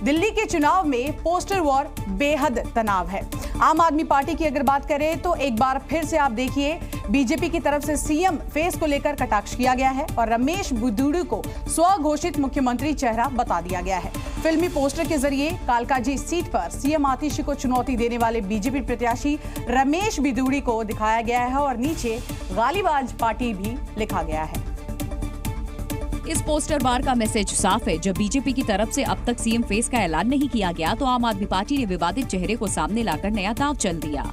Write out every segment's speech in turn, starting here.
दिल्ली के चुनाव में पोस्टर वॉर बेहद तनाव है। आम आदमी पार्टी की अगर बात करें तो एक बार फिर से आप देखिए, बीजेपी की तरफ से सीएम फेस को लेकर कटाक्ष किया गया है और रमेश बिधूड़ी को स्वघोषित मुख्यमंत्री चेहरा बता दिया गया है। फिल्मी पोस्टर के जरिए कालकाजी सीट पर सीएम आतिशी को चुनौती देने वाले बीजेपी प्रत्याशी रमेश बिधूड़ी को दिखाया गया है और नीचे गालीबाज पार्टी भी लिखा गया है। इस पोस्टर बार का मैसेज साफ है। जब बीजेपी की तरफ से अब तक सीएम फेस का ऐलान नहीं किया गया तो आम आदमी पार्टी ने विवादित चेहरे को सामने लाकर नया दांव चल दिया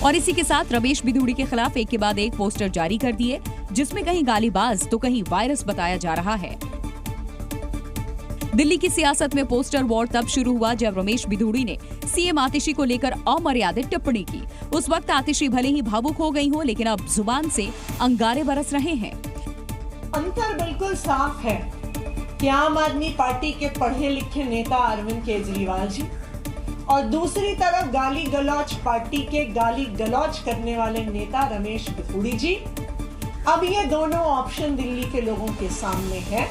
और इसी के साथ रमेश बिधूड़ी के खिलाफ एक के बाद एक पोस्टर जारी कर दिए, जिसमें कहीं गालीबाज तो कहीं वायरस बताया जा रहा है। दिल्ली की सियासत में पोस्टर वॉर तब शुरू हुआ जब रमेश बिधूड़ी ने सीएम आतिशी को लेकर अमर्यादित टिप्पणी की। उस वक्त आतिशी भले ही भावुक हो गई हो, लेकिन अब जुबान से अंगारे बरस रहे हैं। अंतर बिल्कुल साफ है कि आम आदमी पार्टी के पढ़े लिखे नेता अरविंद केजरीवाल जी और दूसरी तरफ गाली गलौज पार्टी के गाली गलौज करने वाले नेता रमेश बिधूड़ी जी। अब ये दोनों ऑप्शन दिल्ली के लोगों के सामने है।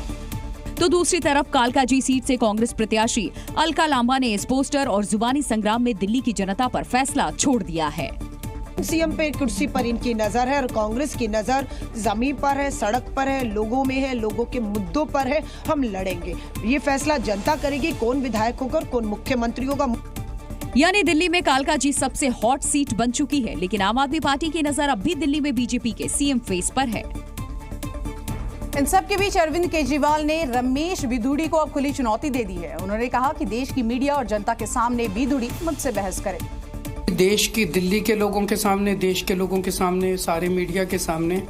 तो दूसरी तरफ कालकाजी सीट से कांग्रेस प्रत्याशी अलका लांबा ने इस पोस्टर और जुबानी संग्राम में दिल्ली की जनता पर फैसला छोड़ दिया है। सीएम पे कुर्सी पर इनकी नजर है और कांग्रेस की नजर जमीन पर है, सड़क पर है, लोगों में है, लोगों के मुद्दों पर है। हम लड़ेंगे, ये फैसला जनता करेगी कौन विधायक होगा, कौन मुख्यमंत्री होगा। यानी दिल्ली में कालकाजी सबसे हॉट सीट बन चुकी है, लेकिन आम आदमी पार्टी की नजर अब भी दिल्ली में बीजेपी के सीएम फेस पर है। इन सब के बीच अरविंद केजरीवाल ने रमेश बिधूड़ी को अब खुली चुनौती दे दी है। उन्होंने कहा कि देश की मीडिया और जनता के सामने बिधूड़ी मुझसे बहस करे। देश की, दिल्ली के लोगों के सामने, देश के लोगों के सामने, सारे मीडिया के सामने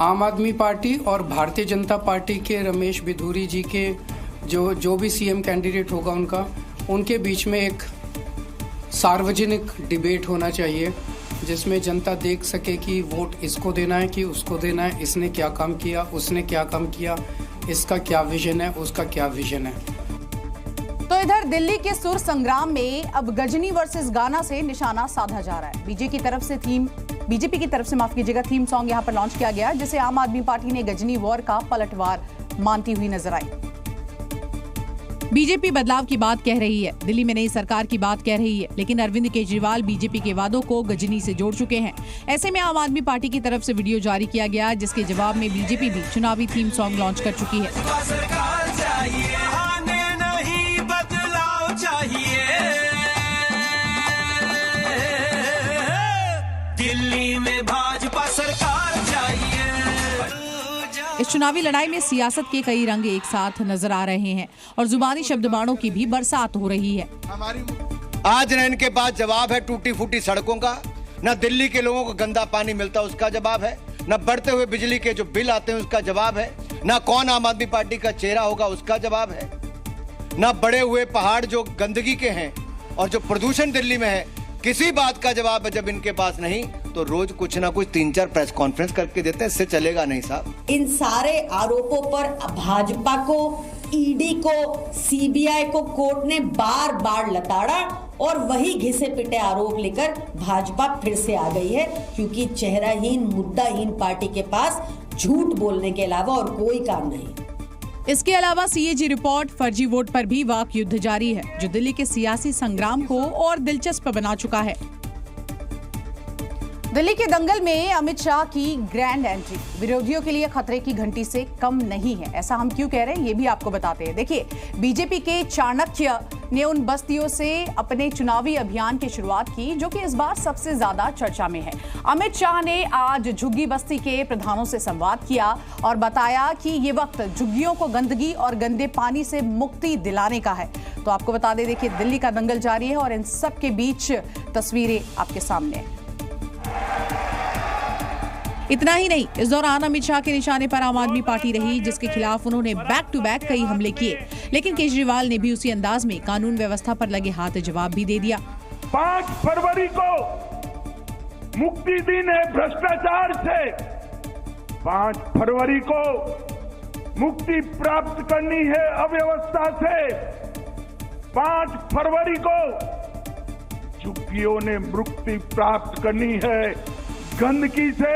आम आदमी पार्टी और भारतीय जनता पार्टी के रमेश बिधूड़ी जी के जो भी सीएम कैंडिडेट होगा उनके बीच में एक सार्वजनिक डिबेट होना चाहिए, जिसमें जनता देख सके कि वोट इसको देना है कि उसको देना है, इसने क्या काम किया, उसने क्या काम किया, इसका क्या विजन है, उसका क्या विजन है। तो इधर दिल्ली के सुर संग्राम में अब गजनी वर्सेस गाना से निशाना साधा जा रहा है। बीजेपी की तरफ से माफ कीजिएगा, थीम सॉन्ग यहां पर लॉन्च किया गया, जिसे आम आदमी पार्टी ने गजनी वॉर का पलटवार मानती हुई नजर आई। बीजेपी बदलाव की बात कह रही है, दिल्ली में नई सरकार की बात कह रही है, लेकिन अरविंद केजरीवाल बीजेपी के वादों को गजनी से जोड़ चुके हैं। ऐसे में आम आदमी पार्टी की तरफ से वीडियो जारी किया गया, जिसके जवाब में बीजेपी भी चुनावी थीम सॉन्ग लॉन्च कर चुकी है। दिल्ली में भाजपा सरकार चाहिए। इस चुनावी लड़ाई में सियासत के कई रंग एक साथ नजर आ रहे हैं और जुबानी शब्दबाणों की भी बरसात हो रही है। आज न इनके पास जवाब है टूटी फूटी सड़कों का, न दिल्ली के लोगों को गंदा पानी मिलता उसका जवाब है, न बढ़ते हुए बिजली के जो बिल आते हैं उसका जवाब है, न कौन आम आदमी पार्टी का चेहरा होगा उसका जवाब है, न बड़े हुए पहाड़ जो गंदगी के हैं और जो प्रदूषण दिल्ली में है, किसी बात का जवाब है। जब इनके पास नहीं तो रोज कुछ ना कुछ 3-4 प्रेस कॉन्फ्रेंस करके देते हैं, इससे चलेगा नहीं साहब। इन सारे आरोपों पर भाजपा को, ईडी को, सीबीआई को कोर्ट ने बार बार लताड़ा और वही घिसे पिटे आरोप लेकर भाजपा फिर से आ गई है, क्योंकि चेहराहीन, मुद्दाहीन पार्टी के पास झूठ बोलने के अलावा और कोई काम नहीं। इसके अलावा सीएजी रिपोर्ट, फर्जी वोट पर भी वाक युद्ध जारी है, जो दिल्ली के सियासी संग्राम को और दिलचस्प बना चुका है। दिल्ली के दंगल में अमित शाह की ग्रैंड एंट्री विरोधियों के लिए खतरे की घंटी से कम नहीं है। ऐसा हम क्यों कह रहे हैं, ये भी आपको बताते हैं। देखिए, बीजेपी के चाणक्य ने उन बस्तियों से अपने चुनावी अभियान की शुरुआत की जो कि इस बार सबसे ज्यादा चर्चा में है। अमित शाह ने आज झुग्गी बस्ती के प्रधानों से संवाद किया और बताया कि ये वक्त झुग्गियों को गंदगी और गंदे पानी से मुक्ति दिलाने का है। तो आपको बता दें, देखिए, दिल्ली का दंगल जारी है और इन सब के बीच तस्वीरें आपके सामने। इतना ही नहीं, इस दौरान अमित शाह के निशाने पर आम आदमी पार्टी रही, जिसके खिलाफ उन्होंने बैक टू बैक कई हमले किए, लेकिन केजरीवाल ने भी उसी अंदाज में कानून व्यवस्था पर लगे हाथ जवाब भी दे दिया। 5 फरवरी को मुक्ति दिन है भ्रष्टाचार से, 5 फरवरी को मुक्ति प्राप्त करनी है अव्यवस्था से, 5 फरवरी को झुग्गियों ने मुक्ति प्राप्त करनी है गंदगी से,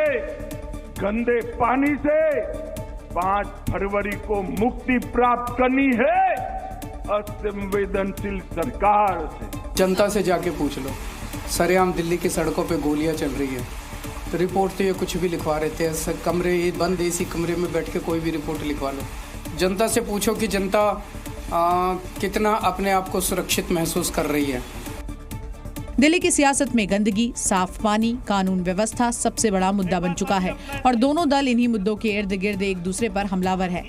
गंदे पानी से। 5 फरवरी को मुक्ति प्राप्त करनी है असंवेदनशील सरकार से। जनता से जाके पूछ लो, सरेआम दिल्ली की सड़कों पे गोलियां चल रही है, तो रिपोर्ट तो ये कुछ भी लिखवा रहे थे। कमरे बंद एसी कमरे में बैठ के कोई भी रिपोर्ट लिखवा लो। जनता से पूछो कि जनता कितना अपने आप को सुरक्षित महसूस कर रही है। दिल्ली की सियासत में गंदगी, साफ पानी, कानून व्यवस्था सबसे बड़ा मुद्दा बन चुका है और दोनों दल इन्हीं मुद्दों के इर्द गिर्द एक दूसरे पर हमलावर है।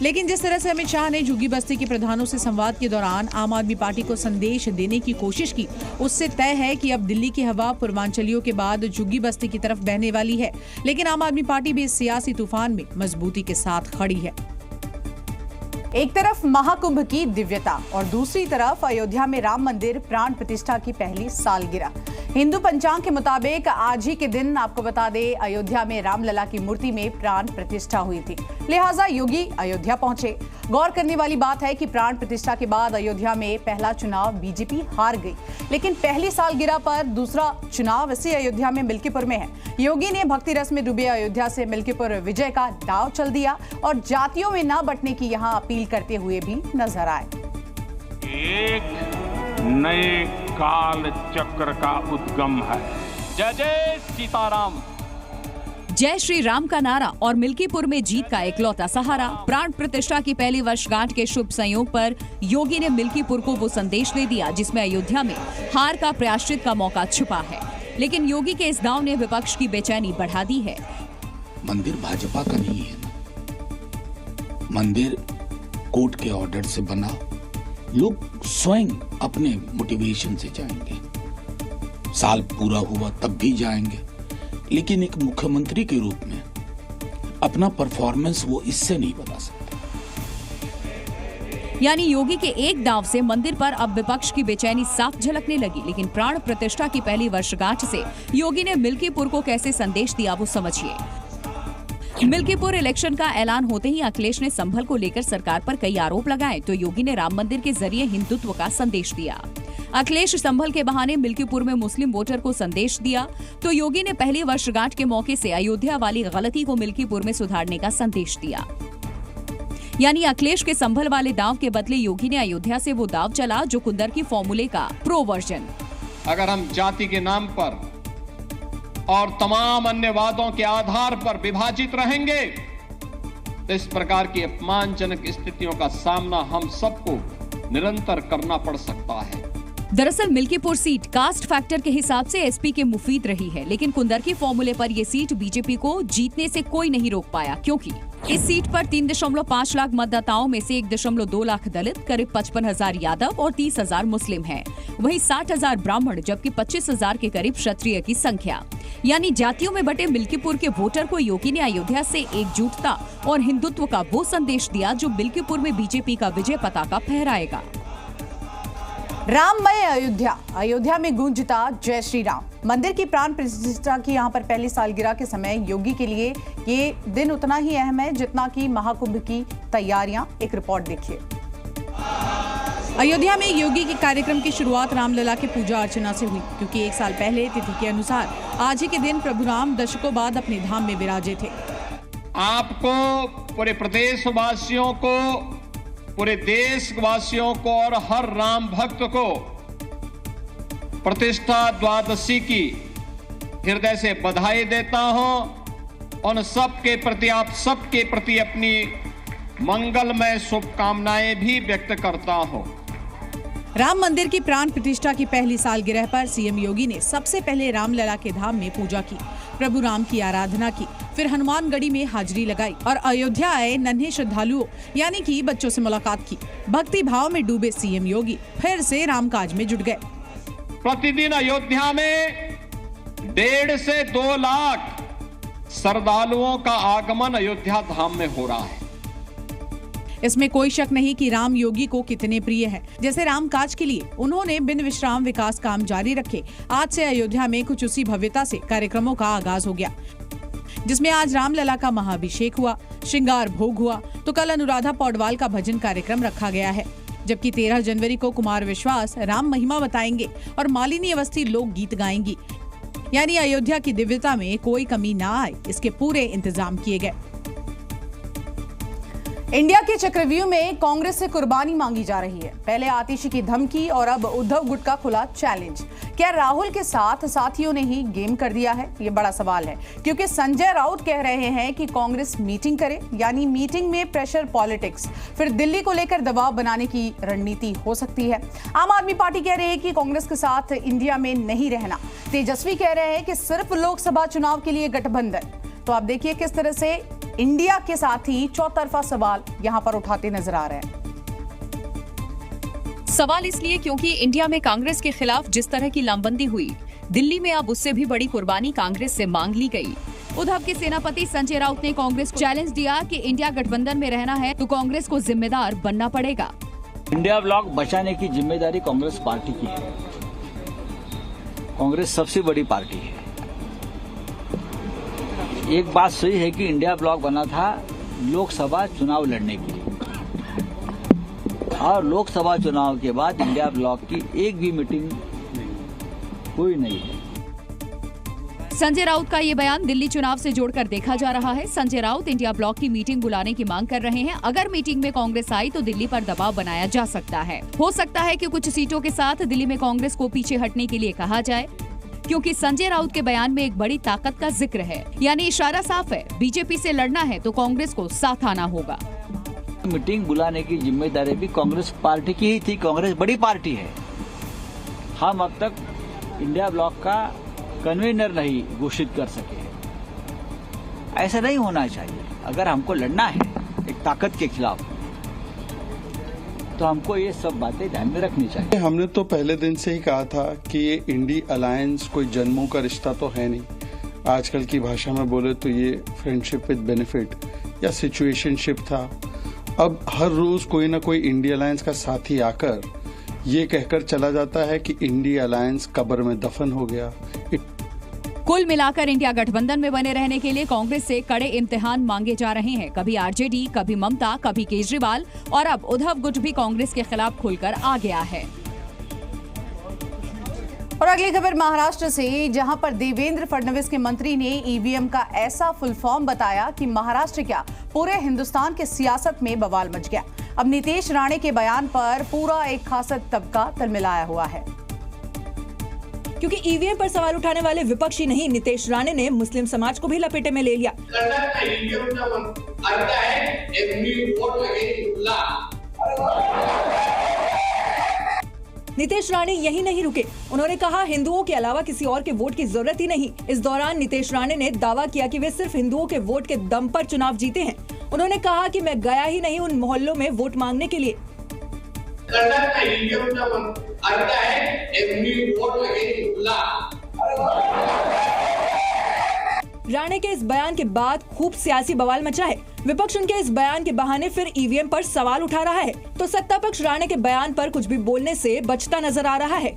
लेकिन जिस तरह से अमित शाह ने झुग्गी बस्ती के प्रधानों से संवाद के दौरान आम आदमी पार्टी को संदेश देने की कोशिश की, उससे तय है कि अब दिल्ली की हवा पूर्वांचलियों के बाद झुग्गी बस्ती की तरफ बहने वाली है। लेकिन आम आदमी पार्टी भी इस सियासी तूफान में मजबूती के साथ खड़ी है। एक तरफ महाकुंभ की दिव्यता और दूसरी तरफ अयोध्या में राम मंदिर प्राण प्रतिष्ठा की पहली सालगिरह। हिंदू पंचांग के मुताबिक आज ही के दिन आपको बता दें, अयोध्या में रामलला की मूर्ति में प्राण प्रतिष्ठा हुई थी, लिहाजा योगी अयोध्या पहुंचे। गौर करने वाली बात है कि प्राण प्रतिष्ठा के बाद अयोध्या में पहला चुनाव बीजेपी हार गई, लेकिन पहली सालगिरह पर दूसरा चुनाव इसी अयोध्या में मिल्कीपुर में है। योगी ने भक्ति रस में डूबे अयोध्या से मिल्कीपुर विजय का दांव चल दिया और जातियों में न बंटने की यहां अपील करते हुए भी नजर आए। एक नए काल चक्र का उद्गम है। जय जय सीताराम। जय श्री राम का नारा और मिल्कीपुर में जीत का इकलौता सहारा। प्राण प्रतिष्ठा की पहली वर्षगांठ के शुभ संयोग पर योगी ने मिल्कीपुर को वो संदेश दे दिया जिसमें अयोध्या में हार का प्रायश्चित का मौका छुपा है। लेकिन योगी के इस दांव ने विपक्ष की बेचैनी बढ़ा दी है। मंदिर भाजपा का नहीं है, मंदिर कोर्ट के ऑर्डर से बना, लोग स्वयं अपने मोटिवेशन से जाएंगे। साल पूरा हुआ तब भी जाएंगे, लेकिन एक मुख्यमंत्री के रूप में अपना परफॉर्मेंस वो इससे नहीं बता सकते। यानी योगी के एक दांव से मंदिर पर अब विपक्ष की बेचैनी साफ झलकने लगी। लेकिन प्राण प्रतिष्ठा की पहली वर्षगांठ से योगी ने मिल्कीपुर को कैसे संदेश दिया वो समझिए। मिल्कीपुर इलेक्शन का ऐलान होते ही अखिलेश ने संभल को लेकर सरकार पर कई आरोप लगाए, तो योगी ने राम मंदिर के जरिए हिंदुत्व का संदेश दिया। अखिलेश संभल के बहाने मिल्कीपुर में मुस्लिम वोटर को संदेश दिया, तो योगी ने पहली वर्षगांठ के मौके से अयोध्या वाली गलती को मिल्कीपुर में सुधारने का संदेश दिया। यानी अखिलेश के संभल वाले दांव के बदले योगी ने अयोध्या से वो दांव चला जो कुंदरकी फॉर्मूले का प्रो वर्जन। अगर हम जाति के नाम पर और तमाम अन्य वादों के आधार पर विभाजित रहेंगे तो इस प्रकार की अपमानजनक स्थितियों का सामना हम सबको निरंतर करना पड़ सकता है। दरअसल मिल्कीपुर सीट कास्ट फैक्टर के हिसाब से एसपी के मुफीद रही है, लेकिन कुंदरकी फॉर्मूले पर ये सीट बीजेपी को जीतने से कोई नहीं रोक पाया, क्योंकि इस सीट पर 3.5 लाख मतदाताओं में से 1.2 लाख दलित, करीब 55,000 यादव और 30,000 मुस्लिम हैं। वहीं 60,000 ब्राह्मण जबकि 25,000 के करीब क्षत्रिय की संख्या। यानी जातियों में बटे मिल्कीपुर के वोटर को योगी ने अयोध्या से एकजुटता और हिंदुत्व का वो संदेश दिया जो मिल्कीपुर में बीजेपी का विजय पताका फहराएगा। राममय अयोध्या, अयोध्या में गूंजता जय श्री राम। मंदिर की प्राण प्रतिष्ठा की यहाँ पर पहली सालगिरह के समय योगी के लिए ये दिन उतना ही अहम है जितना कि महाकुंभ की तैयारियां। एक रिपोर्ट देखिए। अयोध्या में योगी के कार्यक्रम की शुरुआत रामलला के पूजा अर्चना से हुई, क्योंकि एक साल पहले तिथि के अनुसार आज ही के दिन प्रभु राम दशकों बाद अपने धाम में विराजे थे। आपको, पूरे प्रदेशवासियों को, पूरे देशवासियों को और हर राम भक्त को प्रतिष्ठा द्वादशी की हृदय से बधाई देता हूं। उन सबके प्रति, आप सबके प्रति अपनी मंगलमय शुभकामनाएं भी व्यक्त करता हूं। राम मंदिर की प्राण प्रतिष्ठा की पहली सालगिरह पर सीएम योगी ने सबसे पहले रामलला के धाम में पूजा की, प्रभु राम की आराधना की, फिर हनुमानगढ़ी में हाजिरी लगाई और अयोध्या आए नन्हे श्रद्धालुओं यानी कि बच्चों से मुलाकात की। भक्ति भाव में डूबे सीएम योगी फिर से रामकाज में जुट गए। प्रतिदिन अयोध्या में 1.5 से 2 लाख श्रद्धालुओं का आगमन अयोध्या धाम में हो रहा है। इसमें कोई शक नहीं कि राम योगी को कितने प्रिय है। जैसे राम काज के लिए उन्होंने बिन विश्राम विकास काम जारी रखे। आज से अयोध्या में कुछ उसी भव्यता से कार्यक्रमों का आगाज हो गया, जिसमें आज रामलला का महाअभिषेक हुआ, श्रृंगार भोग हुआ, तो कल अनुराधा पौडवाल का भजन कार्यक्रम रखा गया है। जबकि 13 जनवरी को कुमार विश्वास राम महिमा बताएंगे और मालिनी अवस्थी लोकगीत गाएंगी। यानी अयोध्या की दिव्यता में कोई कमी ना आए, इसके पूरे इंतजाम किए गए। इंडिया के चक्रव्यूह में कांग्रेस से कुर्बानी मांगी जा रही है। पहले आतिशी की धमकी और अब उद्धव गुट का खुला चैलेंज। क्या राहुल के साथ साथियों ने ही गेम कर दिया है? ये बड़ा सवाल है, क्योंकि संजय राउत कह रहे हैं कि कांग्रेस मीटिंग करे, यानी मीटिंग में प्रेशर पॉलिटिक्स, फिर दिल्ली को लेकर दबाव बनाने की रणनीति हो सकती है। आम आदमी पार्टी कह रही है कि कांग्रेस के साथ इंडिया में नहीं रहना। तेजस्वी कह रहे हैं कि सिर्फ लोकसभा चुनाव के लिए गठबंधन। तो आप देखिए किस तरह से इंडिया के साथ ही चौतरफा सवाल यहां पर उठाते नजर आ रहे हैं। सवाल इसलिए क्योंकि इंडिया में कांग्रेस के खिलाफ जिस तरह की लामबंदी हुई, दिल्ली में अब उससे भी बड़ी कुर्बानी कांग्रेस से मांग ली गई। उद्धव के सेनापति संजय राउत ने कांग्रेस को चैलेंज दिया कि इंडिया गठबंधन में रहना है तो कांग्रेस को जिम्मेदार बनना पड़ेगा। इंडिया ब्लॉक बचाने की जिम्मेदारी कांग्रेस पार्टी की है। कांग्रेस सबसे बड़ी पार्टी है। एक बात सही है कि इंडिया ब्लॉक बना था लोकसभा चुनाव लड़ने के लिए, और लोकसभा चुनाव के बाद इंडिया ब्लॉक की एक भी मीटिंग हुई नहीं है। संजय राउत का ये बयान दिल्ली चुनाव से जोड़कर देखा जा रहा है। संजय राउत इंडिया ब्लॉक की मीटिंग बुलाने की मांग कर रहे हैं। अगर मीटिंग में कांग्रेस आई तो दिल्ली पर दबाव बनाया जा सकता है। हो सकता है कि कुछ सीटों के साथ दिल्ली में कांग्रेस को पीछे हटने के लिए कहा जाए, क्योंकि संजय राउत के बयान में एक बड़ी ताकत का जिक्र है, यानी इशारा साफ है, बीजेपी से लड़ना है तो कांग्रेस को साथ आना होगा। मीटिंग बुलाने की जिम्मेदारी भी कांग्रेस पार्टी की ही थी। कांग्रेस बड़ी पार्टी है। हम अब तक इंडिया ब्लॉक का कन्वीनर नहीं घोषित कर सके। ऐसा नहीं होना चाहिए। अगर हमको लड़ना है एक ताकत के खिलाफ तो हमको ये सब बातें ध्यान में रखनी चाहिए। हमने तो पहले दिन से ही कहा था कि ये इंडी अलायंस कोई जन्मों का रिश्ता तो है नहीं। आजकल की भाषा में बोले तो ये फ्रेंडशिप विद बेनिफिट या सिचुएशनशिप था। अब हर रोज कोई ना कोई इंडी अलायंस का साथी आकर ये कहकर चला जाता है कि इंडी अलायंस कब्र में दफन हो गया। कुल मिलाकर इंडिया गठबंधन में बने रहने के लिए कांग्रेस से कड़े इम्तिहान मांगे जा रहे हैं। कभी आरजेडी, कभी ममता, कभी केजरीवाल, और अब उद्धव गुट भी कांग्रेस के खिलाफ खुलकर आ गया है। और अगली खबर महाराष्ट्र से, जहां पर देवेंद्र फडणवीस के मंत्री ने ईवीएम का ऐसा फुल फॉर्म बताया कि महाराष्ट्र क्या पूरे हिंदुस्तान के सियासत में बवाल मच गया। अब नीतीश राणे के बयान पर पूरा एक खासा तबका तलमिलाया हुआ है, क्योंकि ईवीएम पर सवाल उठाने वाले विपक्षी नहीं, नीतीश राणे ने मुस्लिम समाज को भी लपेटे में ले लिया। नीतीश राणे यही नहीं रुके, उन्होंने कहा हिंदुओं के अलावा किसी और के वोट की जरूरत ही नहीं। इस दौरान नीतीश राणे ने दावा किया कि वे सिर्फ हिंदुओं के वोट के दम पर चुनाव जीते हैं। उन्होंने कहा कि मैं गया ही नहीं उन मोहल्लों में वोट मांगने के लिए। राणे के इस बयान के बाद खूब सियासी बवाल मचा है। विपक्ष उनके इस बयान के बहाने फिर ईवीएम पर सवाल उठा रहा है, तो सत्ता पक्ष राणे के बयान पर कुछ भी बोलने से बचता नजर आ रहा है।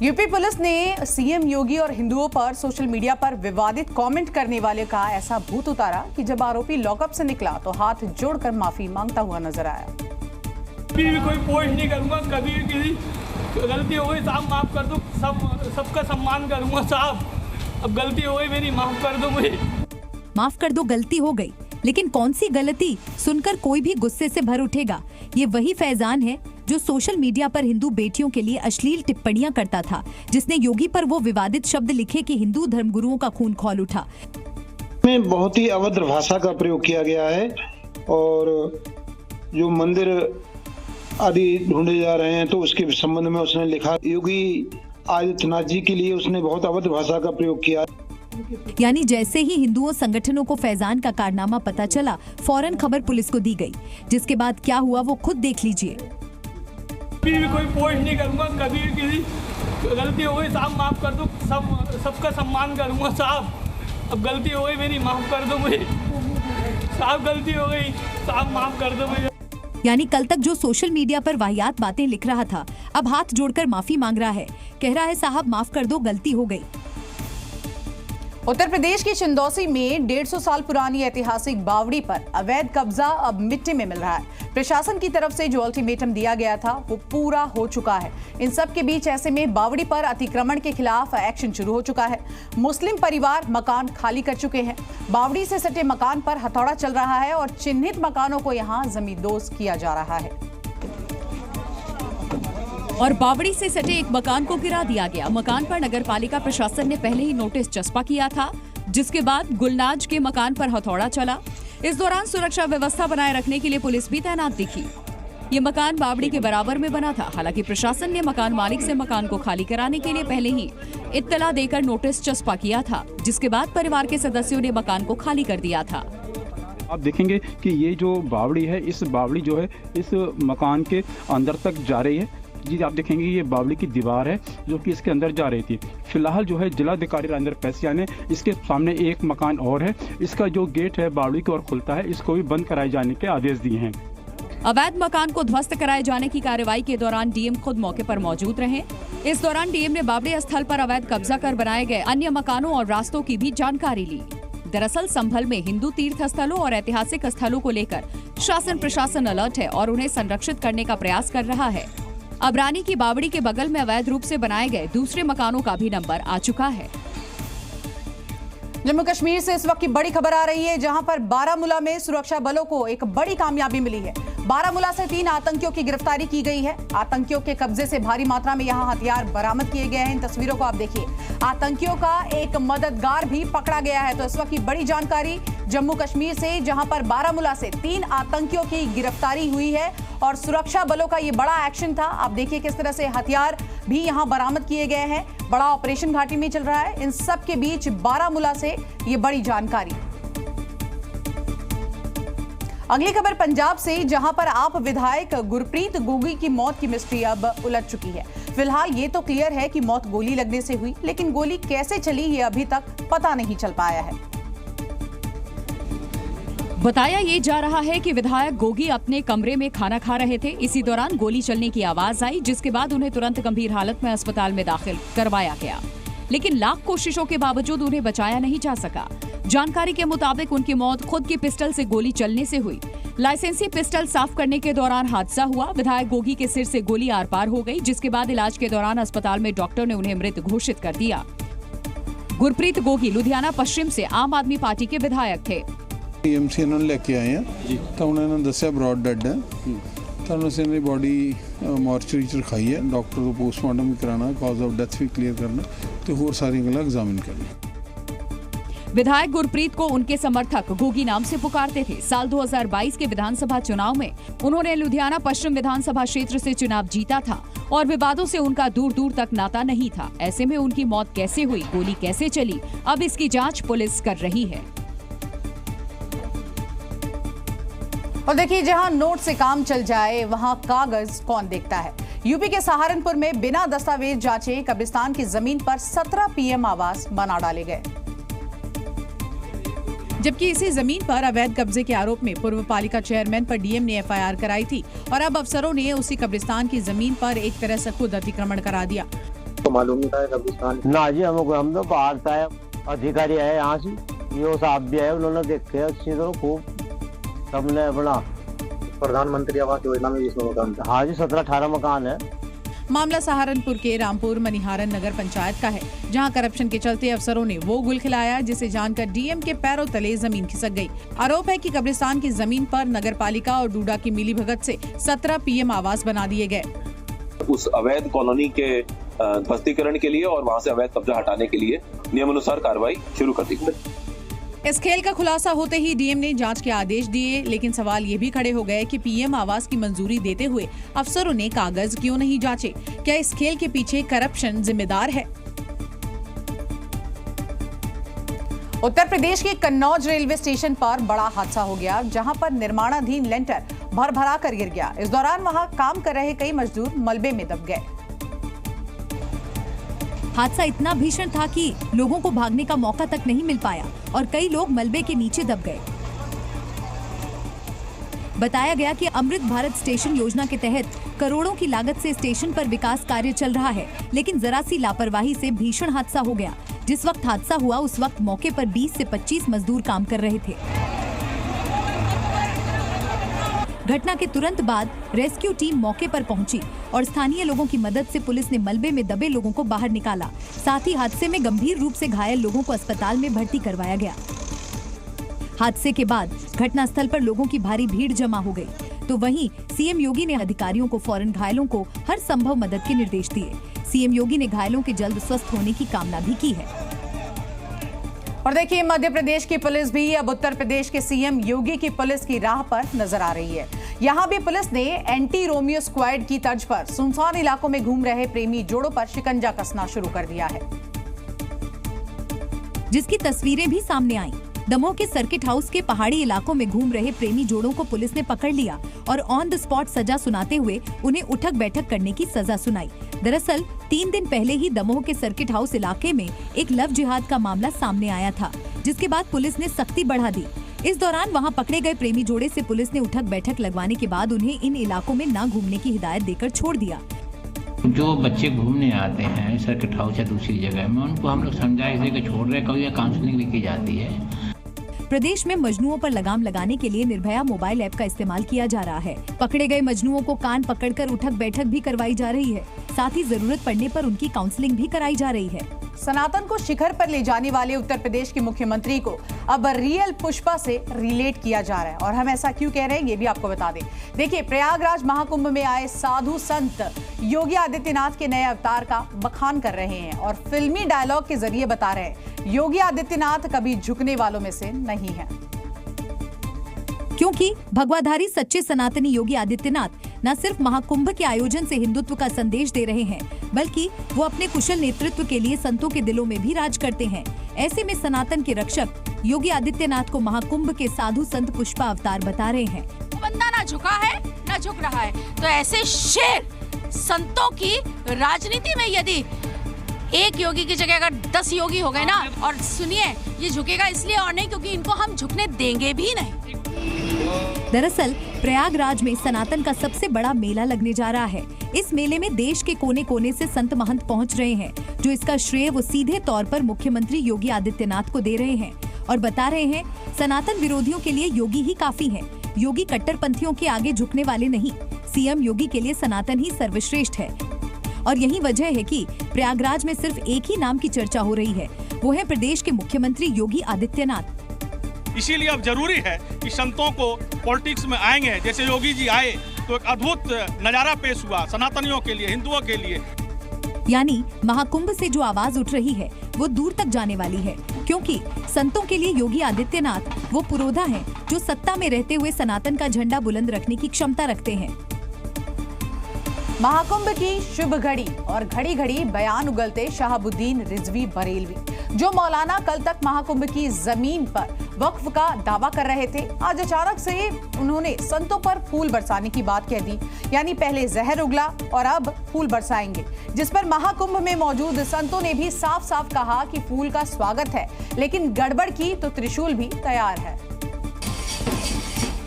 यूपी पुलिस ने सीएम योगी और हिंदुओं पर सोशल मीडिया पर विवादित कमेंट करने वाले का ऐसा भूत उतारा कि जब आरोपी लॉकअप से निकला तो हाथ जोड़कर माफी मांगता हुआ नजर आया। कभी भी कोई पोस्ट नहीं करूंगा, कभी भी किसी गलती हो गई साहब माफ कर दो, सबका सम्मान करूंगा साहब, अब गलती हो गई मेरी, माफ कर दो मुझे। माफ कर दो, गलती हो गई, लेकिन कौन सी गलती सुनकर कोई भी गुस्से से भर उठेगा। ये वही फैजान है जो सोशल मीडिया पर हिंदू बेटियों के लिए अश्लील टिप्पणियां करता था, जिसने योगी पर वो विवादित शब्द लिखे कि हिंदू धर्मगुरुओं का खून खौल उठा। में बहुत ही अभद्र भाषा का प्रयोग किया गया है, और जो मंदिर आदि ढूंढे जा रहे हैं तो उसके संबंध में उसने लिखा, योगी आदित्यनाथ जी के लिए उसने बहुत अभद्र भाषा का प्रयोग किया। यानी जैसे ही हिंदुओं संगठनों को फैजान का कारनामा पता चला, फौरन खबर पुलिस को दी गई, जिसके बाद क्या हुआ वो खुद देख लीजिए। कभी भी कोई पोस्ट नहीं करूंगा, कभी भी किसी गलती हो गई साहब माफ कर दो, सबका सम्मान करूंगा साहब, अब गलती हो गई मेरी, माफ कर दो मुझे साहब, गलती हो गई साहब, माफ कर दो मुझे। यानी कल तक जो सोशल मीडिया पर वाहियात बातें लिख रहा था, अब हाथ जोड़कर माफी मांग रहा है, कह रहा है साहब माफ कर दो, गलती हो गई। उत्तर प्रदेश के चिंदौसी में 150 साल पुरानी ऐतिहासिक बावड़ी पर अवैध कब्जा अब मिट्टी में मिल रहा है। प्रशासन की तरफ से जो अल्टीमेटम दिया गया था वो पूरा हो चुका है। इन सब के बीच ऐसे में बावड़ी पर अतिक्रमण के खिलाफ एक्शन शुरू हो चुका है। मुस्लिम परिवार मकान खाली कर चुके हैं। बावड़ी से सटे मकान पर हथौड़ा चल रहा है और चिन्हित मकानों को यहाँ जमींदोज किया जा रहा है। और बावड़ी से सटे एक मकान को गिरा दिया गया। मकान पर नगरपालिका प्रशासन ने पहले ही नोटिस चस्पा किया था, जिसके बाद गुलनाज के मकान पर हथौड़ा चला। इस दौरान सुरक्षा व्यवस्था बनाए रखने के लिए पुलिस भी तैनात दिखी। ये मकान बावड़ी के बराबर में बना था। हालांकि प्रशासन ने मकान मालिक से मकान को खाली कराने के लिए पहले ही इत्तला देकर नोटिस चस्पा किया था, जिसके बाद परिवार के सदस्यों ने मकान को खाली कर दिया था। आप देखेंगे कि ये जो बावड़ी है, इस बावड़ी जो है इस मकान के अंदर तक जा रही है। जी आप देखेंगे ये बावड़ी की दीवार है जो कि इसके अंदर जा रही थी। फिलहाल जो है जिलाधिकारी राजेंद्र पैसिया ने इसके सामने एक मकान और है, इसका जो गेट है बावड़ी की ओर खुलता है, इसको भी बंद कराए जाने के आदेश दिए हैं। अवैध मकान को ध्वस्त कराए जाने की कार्रवाई के दौरान डीएम खुद मौके पर मौजूद रहे। इस दौरान डीएम ने बावड़ी स्थल पर अवैध कब्जा कर बनाए गए अन्य मकानों और रास्तों की भी जानकारी ली। दरअसल संभल में हिंदू तीर्थ स्थलों और ऐतिहासिक स्थलों को लेकर शासन प्रशासन अलर्ट है और उन्हें संरक्षित करने का प्रयास कर रहा है। अब रानी की बावड़ी के बगल में अवैध रूप से बनाए गए दूसरे मकानों का भी नंबर आ चुका है। जम्मू कश्मीर से इस वक्त की बड़ी खबर आ रही है, जहां पर बारामूला में सुरक्षा बलों को एक बड़ी कामयाबी मिली है। बारामूला से 3 आतंकियों की गिरफ्तारी की गई है। आतंकियों के कब्जे से भारी मात्रा में यहां हथियार बरामद किए गए हैं। इन तस्वीरों को आप देखिए। आतंकियों का एक मददगार भी पकड़ा गया है। तो इस वक्त की बड़ी जानकारी जम्मू कश्मीर से, जहां पर बारामूला से 3 आतंकियों की गिरफ्तारी हुई है और सुरक्षा बलों का ये बड़ा एक्शन था। आप देखिए किस तरह से हथियार भी यहां बरामद किए गए हैं। बड़ा ऑपरेशन घाटी में चल रहा है। इन सब के बीच बारामूला से ये बड़ी जानकारी। अगली खबर पंजाब से, जहां पर आप विधायक गुरप्रीत गोगी की मौत की मिस्ट्री अब उलझ चुकी है। फिलहाल ये तो क्लियर है कि मौत गोली लगने से हुई, लेकिन गोली कैसे चली ये अभी तक पता नहीं चल पाया है। बताया ये जा रहा है कि विधायक गोगी अपने कमरे में खाना खा रहे थे। इसी दौरान गोली चलने की आवाज आई, जिसके बाद उन्हें तुरंत गंभीर हालत में अस्पताल में दाखिल करवाया गया, लेकिन लाख कोशिशों के बावजूद उन्हें बचाया नहीं जा सका। जानकारी के मुताबिक उनकी मौत खुद की पिस्टल से गोली चलने से हुई। लाइसेंसी पिस्टल साफ करने के दौरान हादसा हुआ। विधायक गोगी के सिर से गोली आर पार हो गई, जिसके बाद इलाज के दौरान अस्पताल में डॉक्टर ने उन्हें मृत घोषित कर दिया। गुरप्रीत गोगी लुधियाना पश्चिम से आम आदमी पार्टी के विधायक थे। टीएमसी इन्होंने लेके आए हैं तो उन्होंने दसिया ब्रॉड डेड है, तो उसने बॉडी मॉर्चरी च रखाई है। डॉक्टर को पोस्टमार्टम भी कराना, कॉज ऑफ डेथ भी क्लियर करना, तो होर सारी गल्लां एग्जामिन करनी। विधायक गुरप्रीत को उनके समर्थक गोगी नाम से पुकारते थे। साल 2022 के विधानसभा चुनाव में उन्होंने लुधियाना पश्चिम विधानसभा क्षेत्र से चुनाव जीता था और विवादों से उनका दूर दूर तक नाता नहीं था। ऐसे में उनकी मौत कैसे हुई, गोली कैसे चली, अब इसकी जांच पुलिस कर रही है। और देखिए, जहां नोट से काम चल जाए वहां कागज कौन देखता है। यूपी के सहारनपुर में बिना दस्तावेज जांचे कब्रिस्तान की जमीन पर 17 पीएम आवास बना डाले गए, जबकि इसी जमीन पर अवैध कब्जे के आरोप में पूर्व पालिका चेयरमैन पर डीएम ने एफआईआर कराई थी और अब अफसरों ने उसी कब्रिस्तान की जमीन पर एक तरह से खुद अतिक्रमण करा दिया। तो मालूम नहीं था कब्रिस्तान ना जी, हम तो बाहर से आए, अधिकारी आए यहाँ से, ये साहब भी आए, उन्होंने देखे अच्छी तरह खूब सबने अपना प्रधानमंत्री आवास योजना में जिसमें मकान था। हाँ जी, 17-18 मकान है। मामला सहारनपुर के रामपुर मनिहारन नगर पंचायत का है, जहां करप्शन के चलते अफसरों ने वो गुल खिलाया जिसे जानकर डीएम के पैरों तले जमीन खिसक गई। आरोप है कि कब्रिस्तान की जमीन पर नगरपालिका और डूडा की मिलीभगत से 17 पीएम आवास बना दिए गए। उस अवैध कॉलोनी के ध्वस्तीकरण के लिए और वहां से अवैध कब्जा हटाने के लिए नियमानुसार कार्रवाई शुरू कर दी गई। इस खेल का खुलासा होते ही डीएम ने जांच के आदेश दिए, लेकिन सवाल ये भी खड़े हो गए कि पीएम आवास की मंजूरी देते हुए अफसरों ने कागज क्यों नहीं जांचे। क्या इस खेल के पीछे करप्शन जिम्मेदार है? उत्तर प्रदेश के कन्नौज रेलवे स्टेशन पर बड़ा हादसा हो गया, जहां पर निर्माणाधीन लेंटर भर-भरा कर गिर गया। इस दौरान वहां काम कर रहे कई मजदूर मलबे में दब गए। हादसा इतना भीषण था कि लोगों को भागने का मौका तक नहीं मिल पाया और कई लोग मलबे के नीचे दब गए। बताया गया कि अमृत भारत स्टेशन योजना के तहत करोड़ों की लागत से स्टेशन पर विकास कार्य चल रहा है, लेकिन जरा सी लापरवाही से भीषण हादसा हो गया। जिस वक्त हादसा हुआ उस वक्त मौके पर 20 से 25 मजदूर काम कर रहे थे। घटना के तुरंत बाद रेस्क्यू टीम मौके पर पहुंची और स्थानीय लोगों की मदद से पुलिस ने मलबे में दबे लोगों को बाहर निकाला। साथ ही हादसे में गंभीर रूप से घायल लोगों को अस्पताल में भर्ती करवाया गया। हादसे के बाद घटनास्थल पर लोगों की भारी भीड़ जमा हो गई। तो वहीं सीएम योगी ने अधिकारियों को फौरन घायलों को हर संभव मदद के निर्देश दिए। सीएम योगी ने घायलों के जल्द स्वस्थ होने की कामना भी की है। और देखिए, मध्य प्रदेश की पुलिस भी अब उत्तर प्रदेश के सीएम योगी की पुलिस की राह पर नजर आ रही है। यहाँ भी पुलिस ने एंटी रोमियो स्क्वाड की तर्ज पर सुनसान इलाकों में घूम रहे प्रेमी जोड़ों पर शिकंजा कसना शुरू कर दिया है, जिसकी तस्वीरें भी सामने आई। दमोह के सर्किट हाउस के पहाड़ी इलाकों में घूम रहे प्रेमी जोड़ों को पुलिस ने पकड़ लिया और ऑन द स्पॉट सजा सुनाते हुए उन्हें उठक बैठक करने की सजा सुनाई। दरअसल 3 दिन पहले ही दमोह के सर्किट हाउस इलाके में एक लव जिहाद का मामला सामने आया था, जिसके बाद पुलिस ने सख्ती बढ़ा दी। इस दौरान वहां पकड़े गए प्रेमी जोड़े से पुलिस ने उठक बैठक लगवाने के बाद उन्हें इन इलाकों में न घूमने की हिदायत देकर छोड़ दिया। जो बच्चे घूमने आते हैं सर्किट हाउस या दूसरी जगह में, उनको हम लोग समझाइश के छोड़ रहे, कभी काउंसलिंग भी की जाती है। प्रदेश में मजनुओं पर लगाम लगाने के लिए निर्भया मोबाइल ऐप का इस्तेमाल किया जा रहा है। पकड़े गए मजनुओं को कान पकड़कर उठक बैठक भी करवाई जा रही है। साथ ही जरूरत पड़ने पर उनकी काउंसलिंग भी कराई जा रही है। सनातन को शिखर पर ले जाने वाले उत्तर प्रदेश के मुख्यमंत्री को अब रियल पुष्पा से रिलेट किया जा रहा है, और हम ऐसा क्यों कह रहे हैं ये भी आपको बता दें। देखिए, प्रयागराज महाकुंभ में आए साधु संत योगी आदित्यनाथ के नए अवतार का बखान कर रहे हैं और फिल्मी डायलॉग के जरिए बता रहे हैं योगी आदित्यनाथ कभी झुकने वालों में से नहीं है। क्योंकि भगवाधारी सच्चे सनातनी योगी आदित्यनाथ न सिर्फ महाकुंभ के आयोजन से हिंदुत्व का संदेश दे रहे हैं, बल्कि वो अपने कुशल नेतृत्व के लिए संतों के दिलों में भी राज करते हैं। ऐसे में सनातन के रक्षक योगी आदित्यनाथ को महाकुंभ के साधु संत पुष्पा अवतार बता रहे हैं। बंदा ना झुका है ना झुक रहा है, तो ऐसे शेर संतों की राजनीति में यदि एक योगी की जगह अगर 10 योगी हो गए ना, और सुनिए ये झुकेगा इसलिए और नहीं क्योंकि इनको हम झुकने देंगे भी नहीं। दरअसल प्रयागराज में सनातन का सबसे बड़ा मेला लगने जा रहा है। इस मेले में देश के कोने कोने से संत महंत पहुंच रहे हैं, जो इसका श्रेय वो सीधे तौर पर मुख्यमंत्री योगी आदित्यनाथ को दे रहे हैं और बता रहे हैं सनातन विरोधियों के लिए योगी ही काफी हैं। योगी कट्टरपंथियों के आगे झुकने वाले नहीं। सीएम योगी के लिए सनातन ही सर्वश्रेष्ठ है। और यही वजह है कि प्रयागराज में सिर्फ एक ही नाम की चर्चा हो रही है, वो है प्रदेश के मुख्यमंत्री योगी आदित्यनाथ। इसीलिए अब जरूरी है कि संतों को पॉलिटिक्स में आएंगे, जैसे योगी जी आए तो एक अद्भुत नजारा पेश हुआ सनातनियों के लिए, हिंदुओं के लिए। यानी महाकुंभ से जो आवाज उठ रही है वो दूर तक जाने वाली है, क्योंकि संतों के लिए योगी आदित्यनाथ वो पुरोधा हैं जो सत्ता में रहते हुए सनातन का झंडा बुलंद रखने की क्षमता रखते हैं। महाकुंभ की शुभ घड़ी और घड़ी घड़ी बयान उगलते शहाबुद्दीन रिजवी बरेलवी, जो मौलाना कल तक महाकुंभ की जमीन पर वक्फ का दावा कर रहे थे, आज अचानक से उन्होंने संतों पर फूल बरसाने की बात कह दी। यानी पहले जहर उगला और अब फूल बरसाएंगे, जिस पर महाकुंभ में मौजूद संतों ने भी साफ साफ कहा कि फूल का स्वागत है, लेकिन गड़बड़ की तो त्रिशूल भी तैयार है।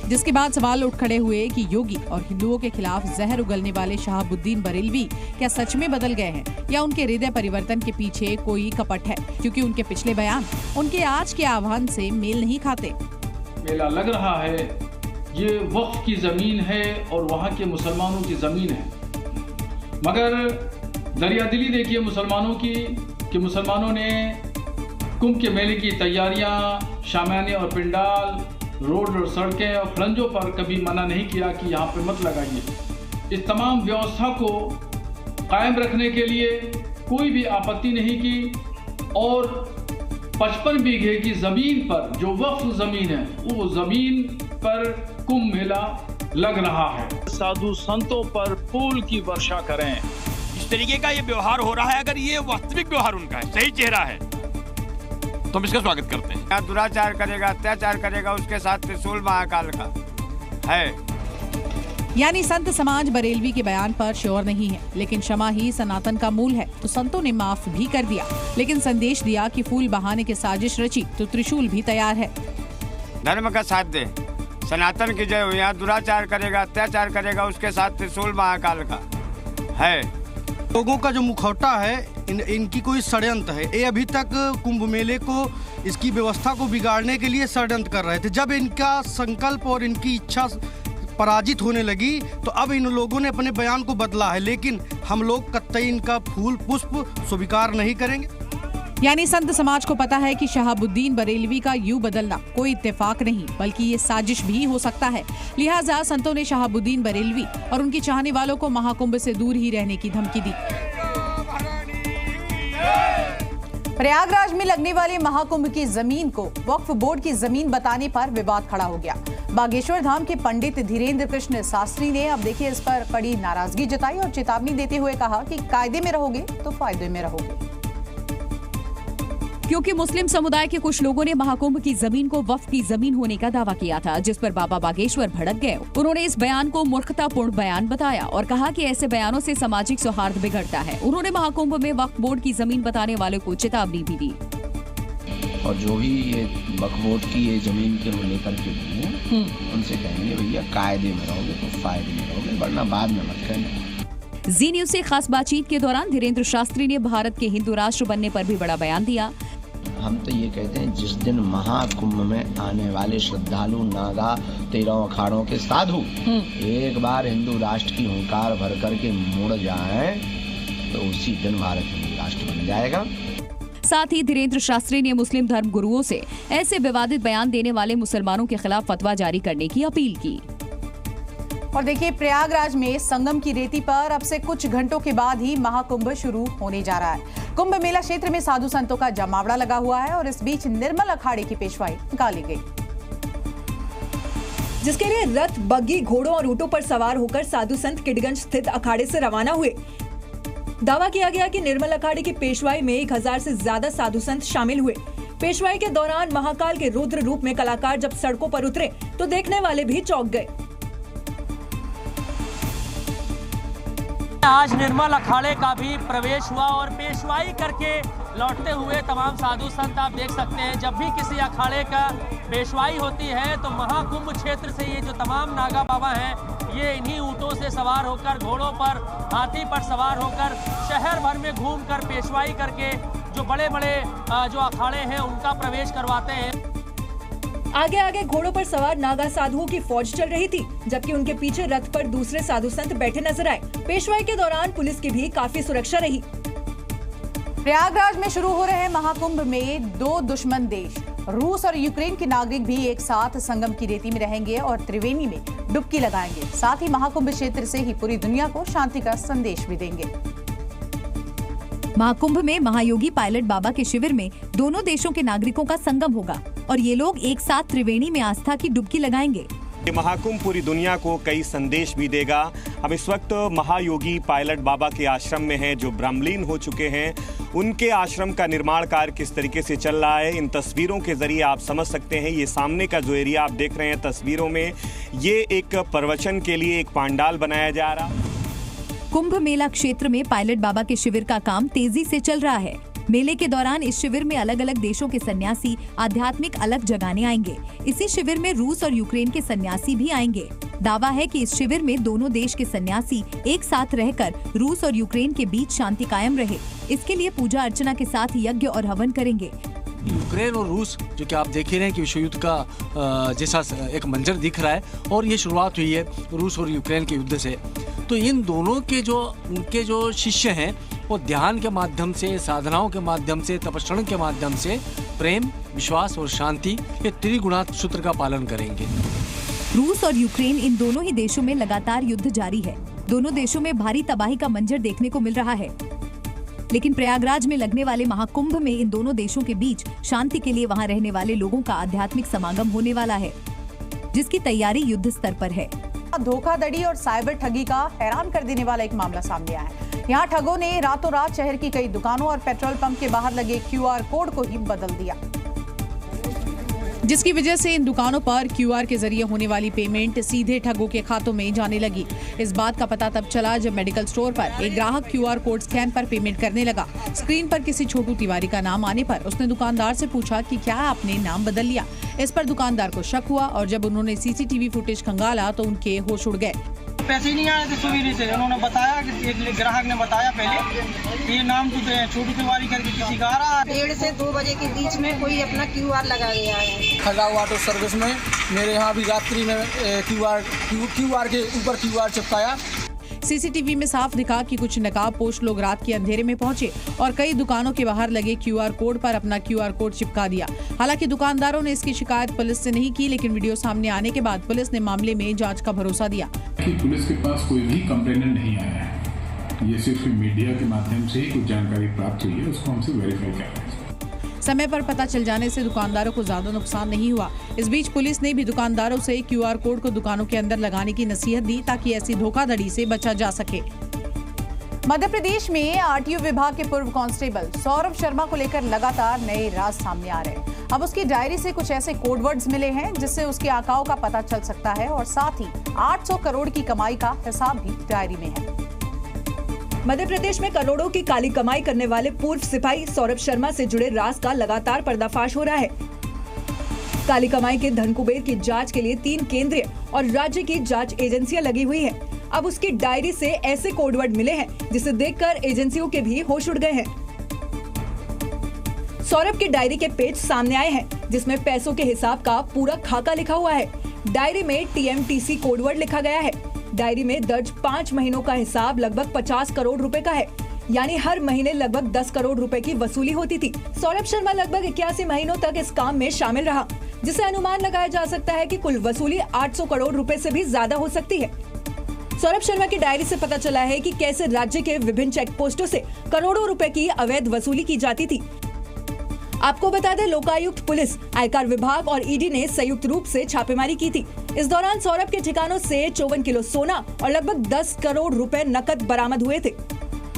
जिसके बाद सवाल उठ खड़े हुए कि योगी और हिंदुओं के खिलाफ जहर उगलने वाले शहाबुद्दीन बरेलवी क्या सच में बदल गए हैं, या उनके हृदय परिवर्तन के पीछे कोई कपट है, क्योंकि उनके पिछले बयान उनके आज के आह्वान से मेल नहीं खाते। मेला लग रहा है, ये वक्फ की जमीन है और वहाँ के मुसलमानों की जमीन है, मगर दरियादिली देखिए मुसलमानों की कि मुसलमानों ने कुंभ के मेले की तैयारियां, शामियाने और पिंडाल, रोड और सड़कें और खलंजों पर कभी मना नहीं किया कि यहाँ पे मत लगाइए। इस तमाम व्यवस्था को कायम रखने के लिए कोई भी आपत्ति नहीं की और 55 बीघे की जमीन पर जो वक्फ जमीन है वो जमीन पर कुंभ मेला लग रहा है। साधु संतों पर फूल की वर्षा करें, इस तरीके का ये व्यवहार हो रहा है। अगर ये वास्तविक व्यवहार उनका है, सही चेहरा है, तो हम इसका स्वागत करते हैं। दुराचार करेगा, अत्याचार करेगा, उसके साथ त्रिशूल महाकाल का है। यानी संत समाज बरेलवी के बयान पर श्योर नहीं है, लेकिन क्षमा ही सनातन का मूल है, तो संतों ने माफ भी कर दिया, लेकिन संदेश दिया कि फूल बहाने की साजिश रची तो त्रिशूल भी तैयार है। धर्म का साथ दे, सनातन की जय हो। यहाँ दुराचार करेगा, अत्याचार करेगा, उसके साथ त्रिशूल महाकाल का है। लोगों का जो मुखौटा है इनकी कोई षड्यंत्र है। ये अभी तक कुंभ मेले को, इसकी व्यवस्था को बिगाड़ने के लिए षड्यंत्र कर रहे थे। जब इनका संकल्प और इनकी इच्छा पराजित होने लगी तो अब इन लोगों ने अपने बयान को बदला है, लेकिन हम लोग कतई इनका फूल पुष्प स्वीकार नहीं करेंगे। यानी संत समाज को पता है कि शहाबुद्दीन बरेलवी का यूं बदलना कोई इत्तेफाक नहीं बल्कि ये साजिश भी हो सकता है। लिहाजा संतों ने शहाबुद्दीन बरेलवी और उनके चाहने वालों को महाकुंभ से दूर ही रहने की धमकी दी। प्रयागराज में लगने वाले महाकुंभ की जमीन को वक्फ बोर्ड की जमीन बताने पर विवाद खड़ा हो गया। बागेश्वर धाम के पंडित धीरेन्द्र कृष्ण शास्त्री ने अब देखिए इस पर कड़ी नाराजगी जताई और चेतावनी देते हुए कहा कि कायदे में रहोगे तो फायदे में रहोगे। क्योंकि मुस्लिम समुदाय के कुछ लोगों ने महाकुंभ की जमीन को वक्फ की जमीन होने का दावा किया था, जिस पर बाबा बागेश्वर भड़क गए। उन्होंने इस बयान को मूर्खतापूर्ण बयान बताया और कहा कि ऐसे बयानों से सामाजिक सौहार्द बिगड़ता है। उन्होंने महाकुंभ में वक्फ बोर्ड की जमीन बताने वालों को चेतावनी भी दी। और जो भी ये वक्फ बोर्ड की ये जमीन के लेकर के उनसे कहेंगे भैया कायदे में रहोगे तो फायदे में रहोगे, वरना बाद में मत कहना। जी न्यूज से खास बातचीत के दौरान धीरेन्द्र शास्त्री ने भारत के हिंदू राष्ट्र बनने पर भी बड़ा बयान दिया। हम तो ये कहते हैं जिस दिन महाकुंभ में आने वाले श्रद्धालु नागा 13 अखाड़ों के साधु एक बार हिंदू राष्ट्र की हुंकार भर करके मुड़ जाए तो उसी दिन भारत हिंदू राष्ट्र बन जाएगा। साथ ही धीरेन्द्र शास्त्री ने मुस्लिम धर्म गुरुओं से ऐसे विवादित बयान देने वाले मुसलमानों के खिलाफ फतवा जारी करने की अपील की। और देखिए प्रयागराज में संगम की रेती पर अब से कुछ घंटों के बाद ही महाकुंभ शुरू होने जा रहा है। कुंभ मेला क्षेत्र में साधु संतों का जमावड़ा लगा हुआ है और इस बीच निर्मल अखाड़े की पेशवाई निकाली गई, जिसके लिए रथ, बग्गी, घोड़ों और ऊंटों पर सवार होकर साधु संत किडगंज स्थित अखाड़े से रवाना हुए। दावा किया गया कि निर्मल अखाड़े की पेशवाई में 1000 से ज्यादा साधु संत शामिल हुए। पेशवाई के दौरान महाकाल के रुद्र रूप में कलाकार जब सड़कों पर उतरे तो देखने वाले भी चौंक गए। आज निर्मल अखाड़े का भी प्रवेश हुआ और पेशवाई करके लौटते हुए तमाम साधु संत आप देख सकते हैं। जब भी किसी अखाड़े का पेशवाई होती है तो महाकुंभ क्षेत्र से ये जो तमाम नागा बाबा हैं ये इन्हीं ऊँटों से सवार होकर, घोड़ों पर, हाथी पर सवार होकर शहर भर में घूमकर पेशवाई करके जो बड़े बड़े जो अखाड़े हैं उनका प्रवेश करवाते हैं। आगे आगे घोड़ों पर सवार नागा साधुओं की फौज चल रही थी, जबकि उनके पीछे रथ पर दूसरे साधु संत बैठे नजर आए। पेशवाई के दौरान पुलिस की भी काफी सुरक्षा रही। प्रयागराज में शुरू हो रहे महाकुंभ में दो दुश्मन देश रूस और यूक्रेन के नागरिक भी एक साथ संगम की रेती में रहेंगे और त्रिवेणी में डुबकी लगाएंगे। साथ ही महाकुंभ क्षेत्र से ही पूरी दुनिया को शांति का संदेश भी देंगे। महाकुंभ में महायोगी पायलट बाबा के शिविर में दोनों देशों के नागरिकों का संगम होगा और ये लोग एक साथ त्रिवेणी में आस्था की डुबकी लगाएंगे। ये महाकुंभ पूरी दुनिया को कई संदेश भी देगा। हम इस वक्त महायोगी पायलट बाबा के आश्रम में हैं जो ब्रह्मलीन हो चुके हैं। उनके आश्रम का निर्माण कार्य किस तरीके से चल रहा है इन तस्वीरों के जरिए आप समझ सकते हैं। ये सामने का जो एरिया आप देख रहे हैं तस्वीरों में, ये एक प्रवचन के लिए एक पांडाल बनाया जा रहा। कुंभ मेला क्षेत्र में पायलट बाबा के शिविर का काम तेजी से चल रहा है। मेले के दौरान इस शिविर में अलग अलग देशों के सन्यासी आध्यात्मिक अलग जगाने आएंगे। इसी शिविर में रूस और यूक्रेन के सन्यासी भी आएंगे। दावा है कि इस शिविर में दोनों देश के सन्यासी एक साथ रहकर रूस और यूक्रेन के बीच शांति कायम रहे, इसके लिए पूजा अर्चना के साथ यज्ञ और हवन करेंगे। यूक्रेन और रूस जो कि आप देख ही रहे हैं कि विश्व युद्ध का जैसा एक मंजर दिख रहा है और ये शुरुआत हुई है रूस और यूक्रेन के युद्ध से। तो इन दोनों के उनके जो शिष्य हैं वो ध्यान के माध्यम से, साधनाओं के माध्यम से, तपस्रण के माध्यम से प्रेम, विश्वास और शांति ये त्रिगुणात्मक सूत्र का पालन करेंगे। रूस और यूक्रेन इन दोनों ही देशों में लगातार युद्ध जारी है। दोनों देशों में भारी तबाही का मंजर देखने को मिल रहा है, लेकिन प्रयागराज में लगने वाले महाकुंभ में इन दोनों देशों के बीच शांति के लिए वहां रहने वाले लोगों का आध्यात्मिक समागम होने वाला है, जिसकी तैयारी युद्ध स्तर पर है। धोखाधड़ी और साइबर ठगी का हैरान कर देने वाला एक मामला सामने आया है। यहाँ ठगों ने रातों रात शहर की कई दुकानों और पेट्रोल पंप के बाहर लगे QR कोड को ही बदल दिया, जिसकी वजह से इन दुकानों पर QR के जरिए होने वाली पेमेंट सीधे ठगों के खातों में जाने लगी। इस बात का पता तब चला जब मेडिकल स्टोर पर एक ग्राहक QR कोड स्कैन पर पेमेंट करने लगा। स्क्रीन पर किसी छोटू तिवारी का नाम आने पर उसने दुकानदार से पूछा कि क्या आपने नाम बदल लिया। इस पर दुकानदार को शक हुआ और जब उन्होंने CCTV फुटेज खंगाला तो उनके होश उड़ गए। पैसे ही नहीं आए थे सुबह से। उन्होंने बताया कि एक ग्राहक ने बताया पहले कि ये नाम तो छोटी तिवारी करके किसी का आ रहा है। 1:30 से 2 बजे के बीच में कोई अपना QR लगा गया है। खटाव ऑटो सर्विस में मेरे यहाँ भी रात्रि में QR के ऊपर QR चिपकाया। सीसीटीवी में साफ दिखा कि कुछ नकाबपोश लोग रात के अंधेरे में पहुंचे और कई दुकानों के बाहर लगे QR कोड पर अपना QR कोड चिपका दिया। हालांकि दुकानदारों ने इसकी शिकायत पुलिस से नहीं की, लेकिन वीडियो सामने आने के बाद पुलिस ने मामले में जांच का भरोसा दिया। कि पुलिस के पास कोई भी कंप्लेनेंट नहीं आया है, ये सिर्फ मीडिया के माध्यम से ही कुछ जानकारी प्राप्त हुई है, उसको हमसे वेरीफाई कर रहे हैं। समय पर पता चल जाने से दुकानदारों को ज्यादा नुकसान नहीं हुआ। इस बीच पुलिस ने भी दुकानदारों से QR कोड को दुकानों के अंदर लगाने की नसीहत दी ताकि ऐसी धोखाधड़ी से बचा जा सके। मध्य प्रदेश में RTO विभाग के पूर्व कांस्टेबल सौरभ शर्मा को लेकर लगातार नए राज सामने आ रहे हैं। अब उसकी डायरी से कुछ ऐसे कोड वर्ड्स मिले हैं जिससे उसके आकाओं का पता चल सकता है और साथ ही 800 करोड़ की कमाई का हिसाब भी डायरी में है। मध्य प्रदेश में करोड़ों की काली कमाई करने वाले पूर्व सिपाही सौरभ शर्मा से जुड़े राज का लगातार पर्दाफाश हो रहा है। काली कमाई के धन कुबेर की जांच के लिए 3 केंद्रीय और राज्य की जांच एजेंसियां लगी हुई हैं। अब उसकी डायरी से ऐसे कोडवर्ड मिले हैं जिसे देखकर एजेंसियों के भी होश उड़ गए हैं। सौरभ की डायरी के पेज सामने आए हैं जिसमें पैसों के हिसाब का पूरा खाका लिखा हुआ है। डायरी में TMTC कोडवर्ड लिखा गया है। डायरी में दर्ज 5 महीनों का हिसाब लगभग 50 करोड़ रुपए का है, यानी हर महीने लगभग 10 करोड़ रुपए की वसूली होती थी। सौरभ शर्मा लगभग 81 महीनों तक इस काम में शामिल रहा, जिसे अनुमान लगाया जा सकता है कि कुल वसूली 800 करोड़ रुपए से भी ज्यादा हो सकती है। सौरभ शर्मा की डायरी से पता चला है कि कैसे राज्य के विभिन्न चेक पोस्टों से करोड़ों रुपए की अवैध वसूली की जाती थी। आपको बता दें, लोकायुक्त पुलिस, आयकर विभाग और ED ने संयुक्त रूप से छापेमारी की थी। इस दौरान सौरभ के ठिकानों से 54 किलो सोना और लगभग 10 करोड़ रुपए नकद बरामद हुए थे।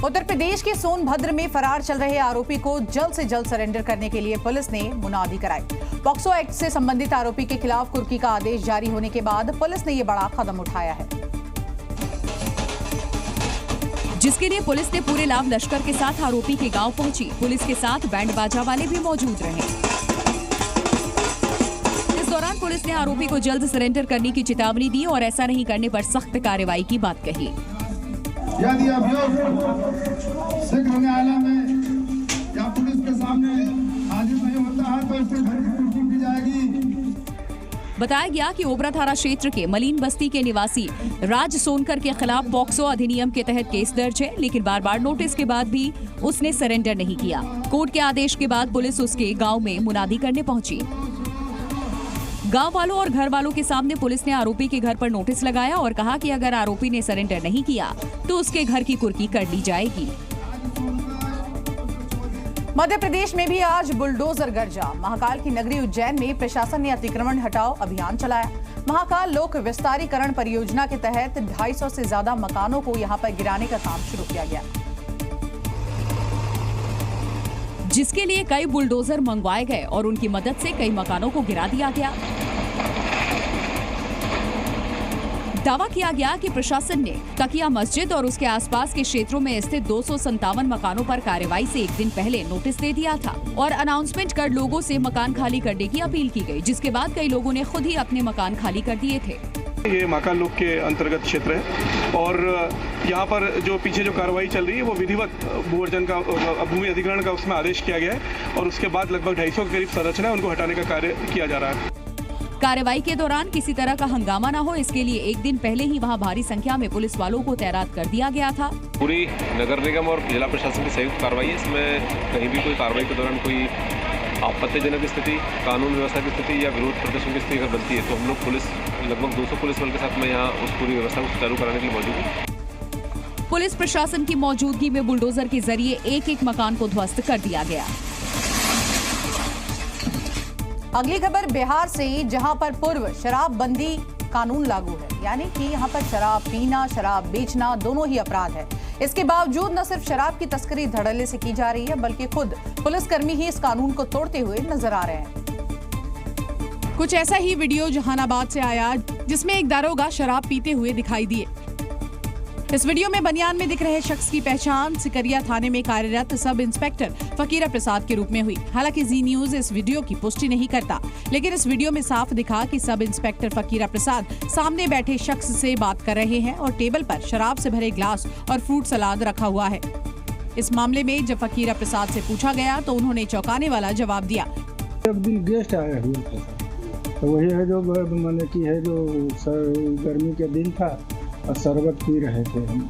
उत्तर प्रदेश के सोनभद्र में फरार चल रहे आरोपी को जल्द से जल्द सरेंडर करने के लिए पुलिस ने मुनादी कराई। पॉक्सो एक्ट से संबंधित आरोपी के खिलाफ कुर्की का आदेश जारी होने के बाद पुलिस ने ये बड़ा कदम उठाया है, जिसके लिए पुलिस ने पूरे लाव लश्कर के साथ आरोपी के गांव पहुंची। पुलिस के साथ बैंड बाजा वाले भी मौजूद रहे। इस दौरान पुलिस ने आरोपी को जल्द सरेंडर करने की चेतावनी दी और ऐसा नहीं करने पर सख्त कार्रवाई की बात कही। यदि अभियोग शीघ्र न्यायालय में या पुलिस के सामने हाजिर नहीं होता है तो उसके घर की कुर्की की जाएगी। बताया गया कि ओबरा थाना क्षेत्र के मलीन बस्ती के निवासी राज सोनकर के खिलाफ पॉक्सो अधिनियम के तहत केस दर्ज है, लेकिन बार बार नोटिस के बाद भी उसने सरेंडर नहीं किया। कोर्ट के आदेश के बाद पुलिस उसके गांव में मुनादी करने पहुंची। गांव वालों और घर वालों के सामने पुलिस ने आरोपी के घर पर नोटिस लगाया और कहा कि अगर आरोपी ने सरेंडर नहीं किया तो उसके घर की कुर्की कर ली जाएगी। मध्य प्रदेश में भी आज बुलडोजर गरजा। महाकाल की नगरी उज्जैन में प्रशासन ने अतिक्रमण हटाओ अभियान चलाया। महाकाल लोक विस्तारीकरण परियोजना के तहत 250 से ज्यादा मकानों को यहां पर गिराने का काम शुरू किया गया, जिसके लिए कई बुलडोजर मंगवाए गए और उनकी मदद से कई मकानों को गिरा दिया गया। दावा किया गया कि प्रशासन ने तकिया मस्जिद और उसके आसपास के क्षेत्रों में स्थित 257 मकानों पर कार्रवाई से एक दिन पहले नोटिस दे दिया था और अनाउंसमेंट कर लोगों से मकान खाली करने की अपील की गई, जिसके बाद कई लोगों ने खुद ही अपने मकान खाली कर दिए थे। ये महाकाल लोक के अंतर्गत क्षेत्र है और यहाँ पर जो पीछे जो कार्रवाई चल रही है वो विधिवत भूअर्जन का भूमि अधिग्रहण का उसमें आदेश किया गया है और उसके बाद लगभग 250 के करीब संरचना है, उनको हटाने का कार्य किया जा रहा है। कार्रवाई के दौरान किसी तरह का हंगामा न हो, इसके लिए एक दिन पहले ही वहां भारी संख्या में पुलिस वालों को तैनात कर दिया गया था। पूरी नगर निगम और जिला प्रशासन की संयुक्त कार्रवाई है। इसमें कहीं भी कोई कार्रवाई के दौरान कोई आपत्तिजनक स्थिति, कानून व्यवस्था की स्थिति या विरोध प्रदर्शन की स्थिति अगर बनती है तो हम लोग पुलिस लगभग 200 पुलिस बल के साथ में यहाँ उस पूरी व्यवस्था को सुचारू कराने के लिए मौजूद है। पुलिस प्रशासन की मौजूदगी में बुलडोजर के जरिए एक एक मकान को ध्वस्त कर दिया गया। अगली खबर बिहार से, जहां पर पूर्व शराबबंदी कानून लागू है, यानी कि यहां पर शराब पीना, शराब बेचना दोनों ही अपराध है। इसके बावजूद न सिर्फ शराब की तस्करी धड़ल्ले से की जा रही है, बल्कि खुद पुलिसकर्मी ही इस कानून को तोड़ते हुए नजर आ रहे हैं। कुछ ऐसा ही वीडियो जहानाबाद से आया, जिसमें एक दारोगा शराब पीते हुए दिखाई दिए। इस वीडियो में बनियान में दिख रहे शख्स की पहचान सिकरिया थाने में कार्यरत सब इंस्पेक्टर फकीरा प्रसाद के रूप में हुई। हालांकि जी न्यूज इस वीडियो की पुष्टि नहीं करता, लेकिन इस वीडियो में साफ दिखा कि सब इंस्पेक्टर फकीरा प्रसाद सामने बैठे शख्स से बात कर रहे हैं और टेबल पर शराब से भरे ग्लास और फ्रूट सलाद रखा हुआ है। इस मामले में जब फकीरा प्रसाद से पूछा गया तो उन्होंने चौंकाने वाला जवाब दिया। एक दिन गेस्ट आए हुए थे, तो वही है जो मैंने की है, जो गर्मी के दिन था और शरबत पी रहे थे हम।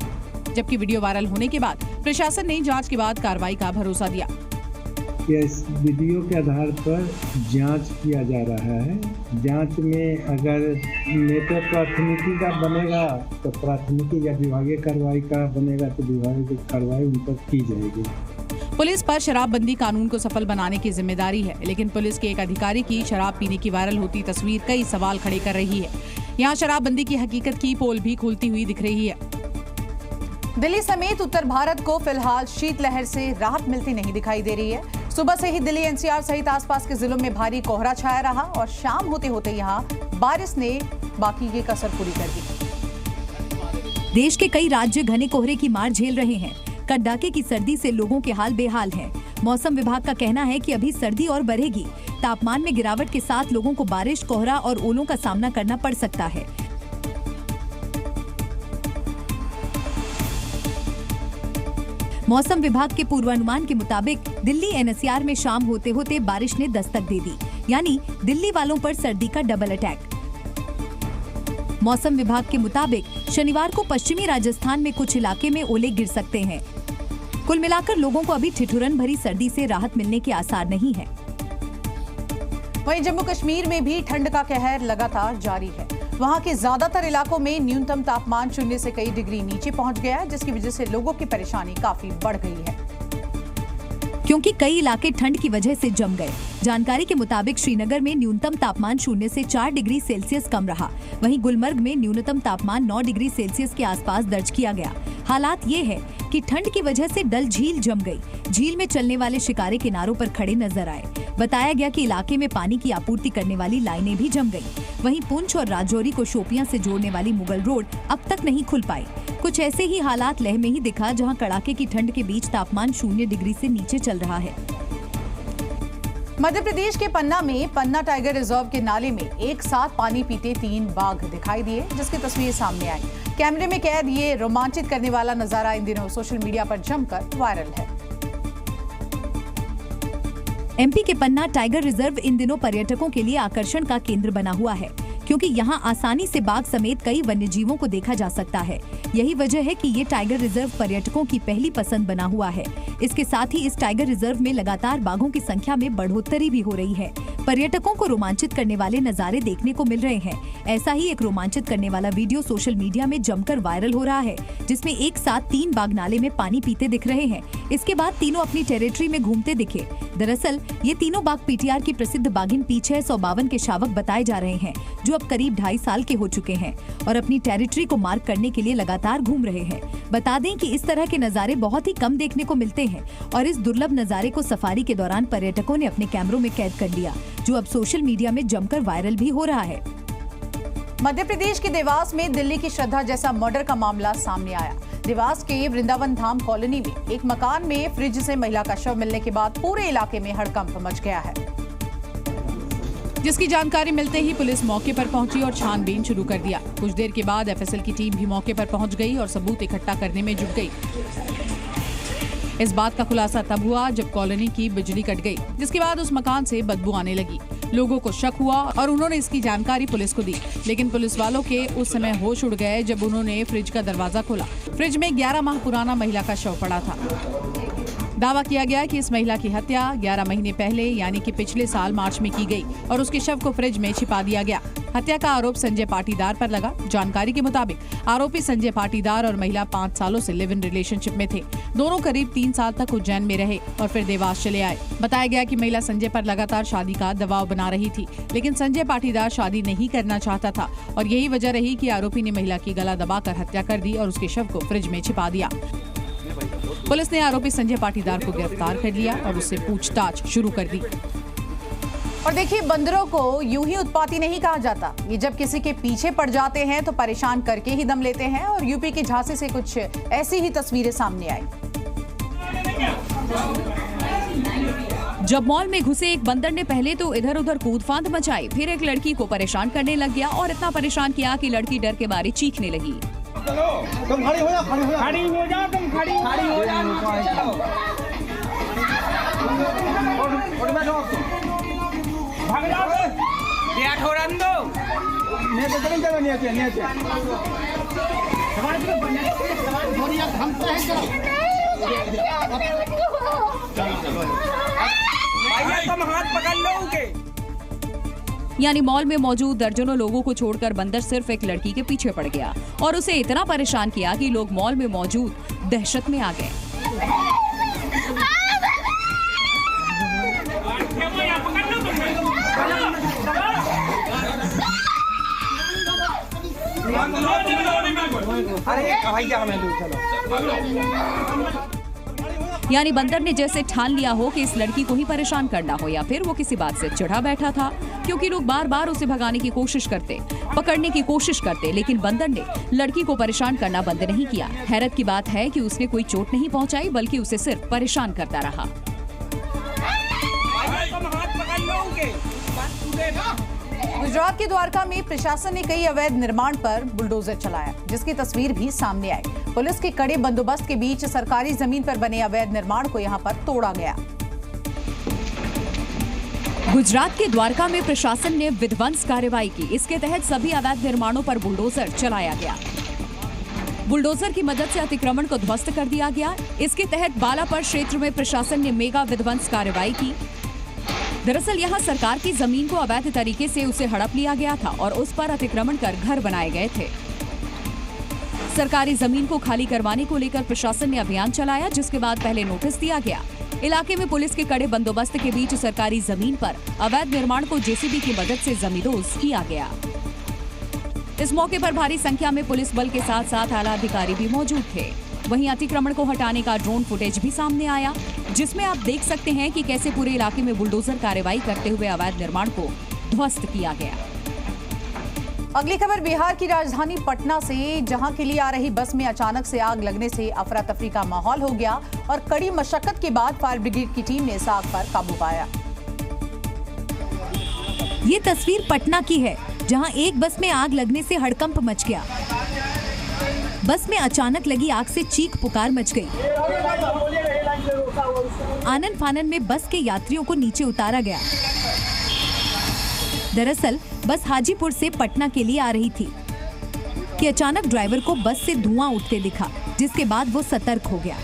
जबकि वीडियो वायरल होने के बाद प्रशासन ने जांच के बाद कार्रवाई का भरोसा दिया। इस वीडियो के आधार पर जांच किया जा रहा है। जांच में अगर नेता प्राथमिकी का बनेगा तो प्राथमिकी या विभागीय कार्रवाई का बनेगा तो विभागीय कार्रवाई उन पर की जाएगी। पुलिस पर शराबबंदी कानून को सफल बनाने की जिम्मेदारी है, लेकिन पुलिस के एक अधिकारी की शराब पीने की वायरल होती तस्वीर कई सवाल खड़े कर रही है। यहाँ शराबबंदी की हकीकत की पोल भी खुलती हुई दिख रही है। दिल्ली समेत उत्तर भारत को फिलहाल शीतलहर से राहत मिलती नहीं दिखाई दे रही है। सुबह से ही दिल्ली एनसीआर सहित आसपास के जिलों में भारी कोहरा छाया रहा और शाम होते होते यहाँ बारिश ने बाकी की कसर पूरी कर दी। देश के कई राज्य घने कोहरे की मार झेल रहे हैं। कड़ाके की सर्दी से लोगों के हाल बेहाल हैं। मौसम विभाग का कहना है कि अभी सर्दी और बढ़ेगी। तापमान में गिरावट के साथ लोगों को बारिश, कोहरा और ओलों का सामना करना पड़ सकता है। मौसम विभाग के पूर्वानुमान के मुताबिक दिल्ली एनसीआर में शाम होते होते बारिश ने दस्तक दे दी, यानी दिल्ली वालों पर सर्दी का डबल अटैक। मौसम विभाग के मुताबिक शनिवार को पश्चिमी राजस्थान में कुछ इलाके में ओले गिर सकते हैं। कुल मिलाकर लोगों को अभी ठिठुरन भरी सर्दी से राहत मिलने के आसार नहीं है। वहीं जम्मू कश्मीर में भी ठंड का कहर लगातार जारी है। वहां के ज्यादातर इलाकों में न्यूनतम तापमान 0 से कई डिग्री नीचे पहुंच गया है, जिसकी वजह से लोगों की परेशानी काफी बढ़ गई है, क्योंकि कई इलाके ठंड की वजह से जम गए। जानकारी के मुताबिक श्रीनगर में न्यूनतम तापमान 0 से 4 डिग्री सेल्सियस कम रहा। वहीं गुलमर्ग में न्यूनतम तापमान 9 डिग्री सेल्सियस के आसपास दर्ज किया गया। हालात ये है कि ठंड की वजह से डल झील जम गई। झील में चलने वाले शिकारे किनारों पर खड़े नजर आए। बताया गया कि इलाके में पानी की आपूर्ति करने वाली लाइनें भी जम गई। वहीं पुंछ और राजौरी को शोपियां से जोड़ने वाली मुगल रोड अब तक नहीं खुल पाई। कुछ ऐसे ही हालात लेह में ही दिखा, जहां कड़ाके की ठंड के बीच तापमान 0 डिग्री से नीचे चल रहा है। मध्य प्रदेश के पन्ना में पन्ना टाइगर रिजर्व के नाले में एक साथ पानी पीते 3 बाघ दिखाई दिए, जिसकी तस्वीर सामने आई। कैमरे में कैद ये रोमांचित करने वाला नजारा इन दिनों सोशल मीडिया पर जमकर वायरल है। एमपी के पन्ना टाइगर रिजर्व इन दिनों पर्यटकों के लिए आकर्षण का केंद्र बना हुआ है, क्योंकि यहां आसानी से बाघ समेत कई वन्यजीवों को देखा जा सकता है। यही वजह है कि ये टाइगर रिजर्व पर्यटकों की पहली पसंद बना हुआ है। इसके साथ ही इस टाइगर रिजर्व में लगातार बाघों की संख्या में बढ़ोतरी भी हो रही है। पर्यटकों को रोमांचित करने वाले नजारे देखने को मिल रहे हैं। ऐसा ही एक रोमांचित करने वाला वीडियो सोशल मीडिया में जमकर वायरल हो रहा है, जिसमें एक साथ 3 बाघ नाले में पानी पीते दिख रहे हैं। इसके बाद तीनों अपनी टेरिटरी में घूमते दिखे। दरअसल ये तीनों बाघ पीटीआर की प्रसिद्ध बाघिन P652 के शावक बताए जा रहे हैं, जो अब करीब 2.5 साल के हो चुके हैं और अपनी टेरिटरी को मार्क करने के लिए लगातार घूम रहे हैं। बता दें कि इस तरह के नजारे बहुत ही कम देखने को मिलते हैं और इस दुर्लभ नजारे को सफारी के दौरान पर्यटकों ने अपने कैमरों में कैद कर लिया, जो अब सोशल मीडिया में जमकर वायरल भी हो रहा है। मध्य प्रदेश के देवास में दिल्ली की श्रद्धा जैसा मर्डर का मामला सामने आया। देवास के वृंदावन धाम कॉलोनी में एक मकान में फ्रिज से महिला का शव मिलने के बाद पूरे इलाके में हड़कंप मच गया है, जिसकी जानकारी मिलते ही पुलिस मौके पर पहुंची और छानबीन शुरू कर दिया। कुछ देर के बाद एफएसएल की टीम भी मौके पर पहुंच गई और सबूत इकट्ठा करने में जुट गई। इस बात का खुलासा तब हुआ जब कॉलोनी की बिजली कट गई, जिसके बाद उस मकान से बदबू आने लगी। लोगों को शक हुआ और उन्होंने इसकी जानकारी पुलिस को दी, लेकिन पुलिस वालों के उस समय होश उड़ गए जब उन्होंने फ्रिज का दरवाजा खोला। फ्रिज में 11 माह पुराना महिला का शव पड़ा था। दावा किया गया कि इस महिला की हत्या 11 महीने पहले यानी कि पिछले साल मार्च में की गई और उसके शव को फ्रिज में छिपा दिया गया। हत्या का आरोप संजय पाटीदार पर लगा। जानकारी के मुताबिक आरोपी संजय पाटीदार और महिला 5 सालों से लिव इन रिलेशनशिप में थे। दोनों करीब 3 साल तक उज्जैन में रहे और फिर देवास चले आए। बताया गया कि महिला संजय पर लगातार शादी का दबाव बना रही थी, लेकिन संजय पाटीदार शादी नहीं करना चाहता था और यही वजह रही कि आरोपी ने महिला की गला दबाकर हत्या कर दी और उसके शव को फ्रिज में छिपा दिया। पुलिस ने आरोपी संजय पाटीदार को गिरफ्तार कर लिया और उससे पूछताछ शुरू कर दी। और देखिए, बंदरों को यूं ही उत्पाती नहीं कहा जाता। ये जब किसी के पीछे पड़ जाते हैं तो परेशान करके ही दम लेते हैं। और यूपी के झांसी से कुछ ऐसी ही तस्वीरें सामने आई। जब मॉल में घुसे एक बंदर ने पहले तो इधर उधर कूद फांद मचाई, फिर एक लड़की को परेशान करने लग गया और इतना परेशान किया कि लड़की डर के मारे चीखने लगी। तुम खड़ी हो जा, खड़ी हो जा, खड़ी हो जा, तुम खड़ी हो जा। और बैठो आप, भाग जाओ, ये ठोरन दो, नीचे चलें, चलो नीचे, नीचे। हम तो है, तुम हाथ पकड़ लो के। यानी मॉल में मौजूद दर्जनों लोगों को छोड़कर बंदर सिर्फ एक लड़की के पीछे पड़ गया और उसे इतना परेशान किया कि लोग मॉल में मौजूद दहशत में आ गए। यानी बंदर ने जैसे ठान लिया हो कि इस लड़की को ही परेशान करना हो, या फिर वो किसी बात से चिढ़ा बैठा था, क्योंकि लोग बार बार उसे भगाने की कोशिश करते, पकड़ने की कोशिश करते, लेकिन बंदर ने लड़की को परेशान करना बंद नहीं किया। हैरत की बात है कि उसने कोई चोट नहीं पहुंचाई, बल्कि उसे सिर्फ परेशान करता रहा। गुजरात के द्वारका में प्रशासन ने कई अवैध निर्माण पर बुलडोजर चलाया, जिसकी तस्वीर भी सामने आई। पुलिस के कड़े बंदोबस्त के बीच सरकारी जमीन पर बने अवैध निर्माण को यहां पर तोड़ा गया। गुजरात के द्वारका में प्रशासन ने विध्वंस कार्रवाई की। इसके तहत सभी अवैध निर्माणों पर बुलडोजर चलाया गया। बुलडोजर की मदद से अतिक्रमण को ध्वस्त कर दिया गया। इसके तहत बालापर क्षेत्र में प्रशासन ने मेगा विध्वंस कार्रवाई की। दरअसल यहां सरकार की जमीन को अवैध तरीके से उसे हड़प लिया गया था और उस पर अतिक्रमण कर घर बनाए गए थे। सरकारी जमीन को खाली करवाने को लेकर प्रशासन ने अभियान चलाया, जिसके बाद पहले नोटिस दिया गया। इलाके में पुलिस के कड़े बंदोबस्त के बीच सरकारी जमीन पर अवैध निर्माण को जेसीबी की मदद से जमींदोज किया गया। इस मौके पर भारी संख्या में पुलिस बल के साथ साथ आला अधिकारी भी मौजूद थे। वहीं अतिक्रमण को हटाने का ड्रोन फुटेज भी सामने आया, जिसमें आप देख सकते हैं कि कैसे पूरे इलाके में बुलडोजर कार्रवाई करते हुए अवैध निर्माण को ध्वस्त किया गया। अगली खबर बिहार की राजधानी पटना से, जहां के लिए आ रही बस में अचानक से आग लगने से अफरा तफरी का माहौल हो गया और कड़ी मशक्कत के बाद फायर ब्रिगेड की टीम ने इस आग पर काबू पाया। ये तस्वीर पटना की है, जहां एक बस में आग लगने से हड़कंप मच गया। बस में अचानक लगी आग से चीख पुकार मच गई। आनन फानन में बस के यात्रियों को नीचे उतारा गया। दरअसल बस हाजीपुर से पटना के लिए आ रही थी कि अचानक ड्राइवर को बस से धुआं उठते दिखा, जिसके बाद वो सतर्क हो गया।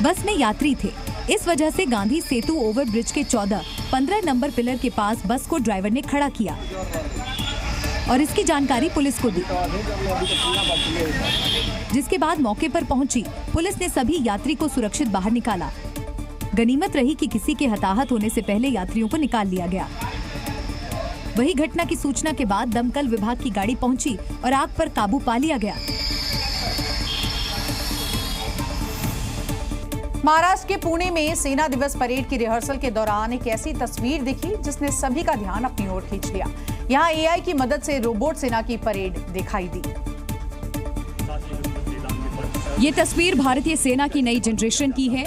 बस में यात्री थे, इस वजह से गांधी सेतु ओवरब्रिज के 15 नंबर पिलर के पास बस को ड्राइवर ने खड़ा किया और इसकी जानकारी पुलिस को दी, जिसके बाद मौके पर पहुंची पुलिस ने सभी यात्री को सुरक्षित बाहर निकाला। गनीमत रही कि किसी के हताहत होने से पहले यात्रियों को निकाल लिया गया। वही घटना की सूचना के बाद दमकल विभाग की गाड़ी पहुंची और आग पर काबू पा लिया गया। महाराष्ट्र के पुणे में सेना दिवस परेड की रिहर्सल के दौरान एक ऐसी तस्वीर दिखी जिसने सभी का ध्यान अपनी ओर खींच लिया। यहाँ एआई की मदद से रोबोट सेना की परेड दिखाई दी। ये तस्वीर भारतीय सेना की नई जनरेशन की है।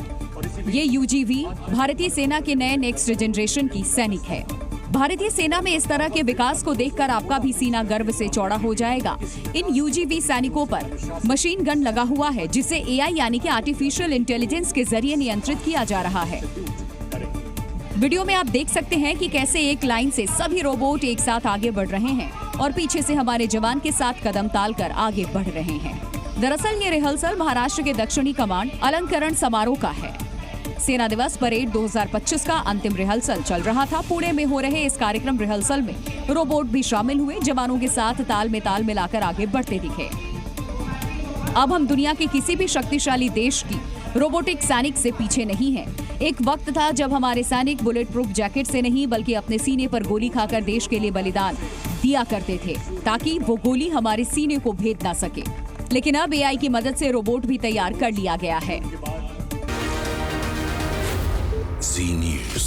ये यूजीवी भारतीय सेना के नए नेक्स्ट जनरेशन की सैनिक है। भारतीय सेना में इस तरह के विकास को देखकर आपका भी सीना गर्व से चौड़ा हो जाएगा। इन यूजीवी सैनिकों पर मशीन गन लगा हुआ है, जिसे एआई यानी कि आर्टिफिशियल इंटेलिजेंस के जरिए नियंत्रित किया जा रहा है। वीडियो में आप देख सकते हैं कि कैसे एक लाइन से सभी रोबोट एक साथ आगे बढ़ रहे हैं और पीछे से हमारे जवान के साथ कदम तालकर आगे बढ़ रहे हैं। दरअसल ये रिहर्सल महाराष्ट्र के दक्षिणी कमांड अलंकरण समारोह का है। सेना दिवस परेड 2025 का अंतिम रिहर्सल चल रहा था। पुणे में हो रहे इस कार्यक्रम रिहर्सल में रोबोट भी शामिल हुए, जवानों के साथ ताल में ताल मिलाकर आगे बढ़ते दिखे। अब हम दुनिया के किसी भी शक्तिशाली देश की रोबोटिक सैनिक से पीछे नहीं हैं। एक वक्त था जब हमारे सैनिक बुलेट प्रूफ जैकेट से नहीं बल्कि अपने सीने पर गोली खाकर देश के लिए बलिदान दिया करते थे, ताकि वो गोली हमारे सीने को भेद ना सके। लेकिन अब एआई की मदद से रोबोट भी तैयार कर लिया गया है। Z News।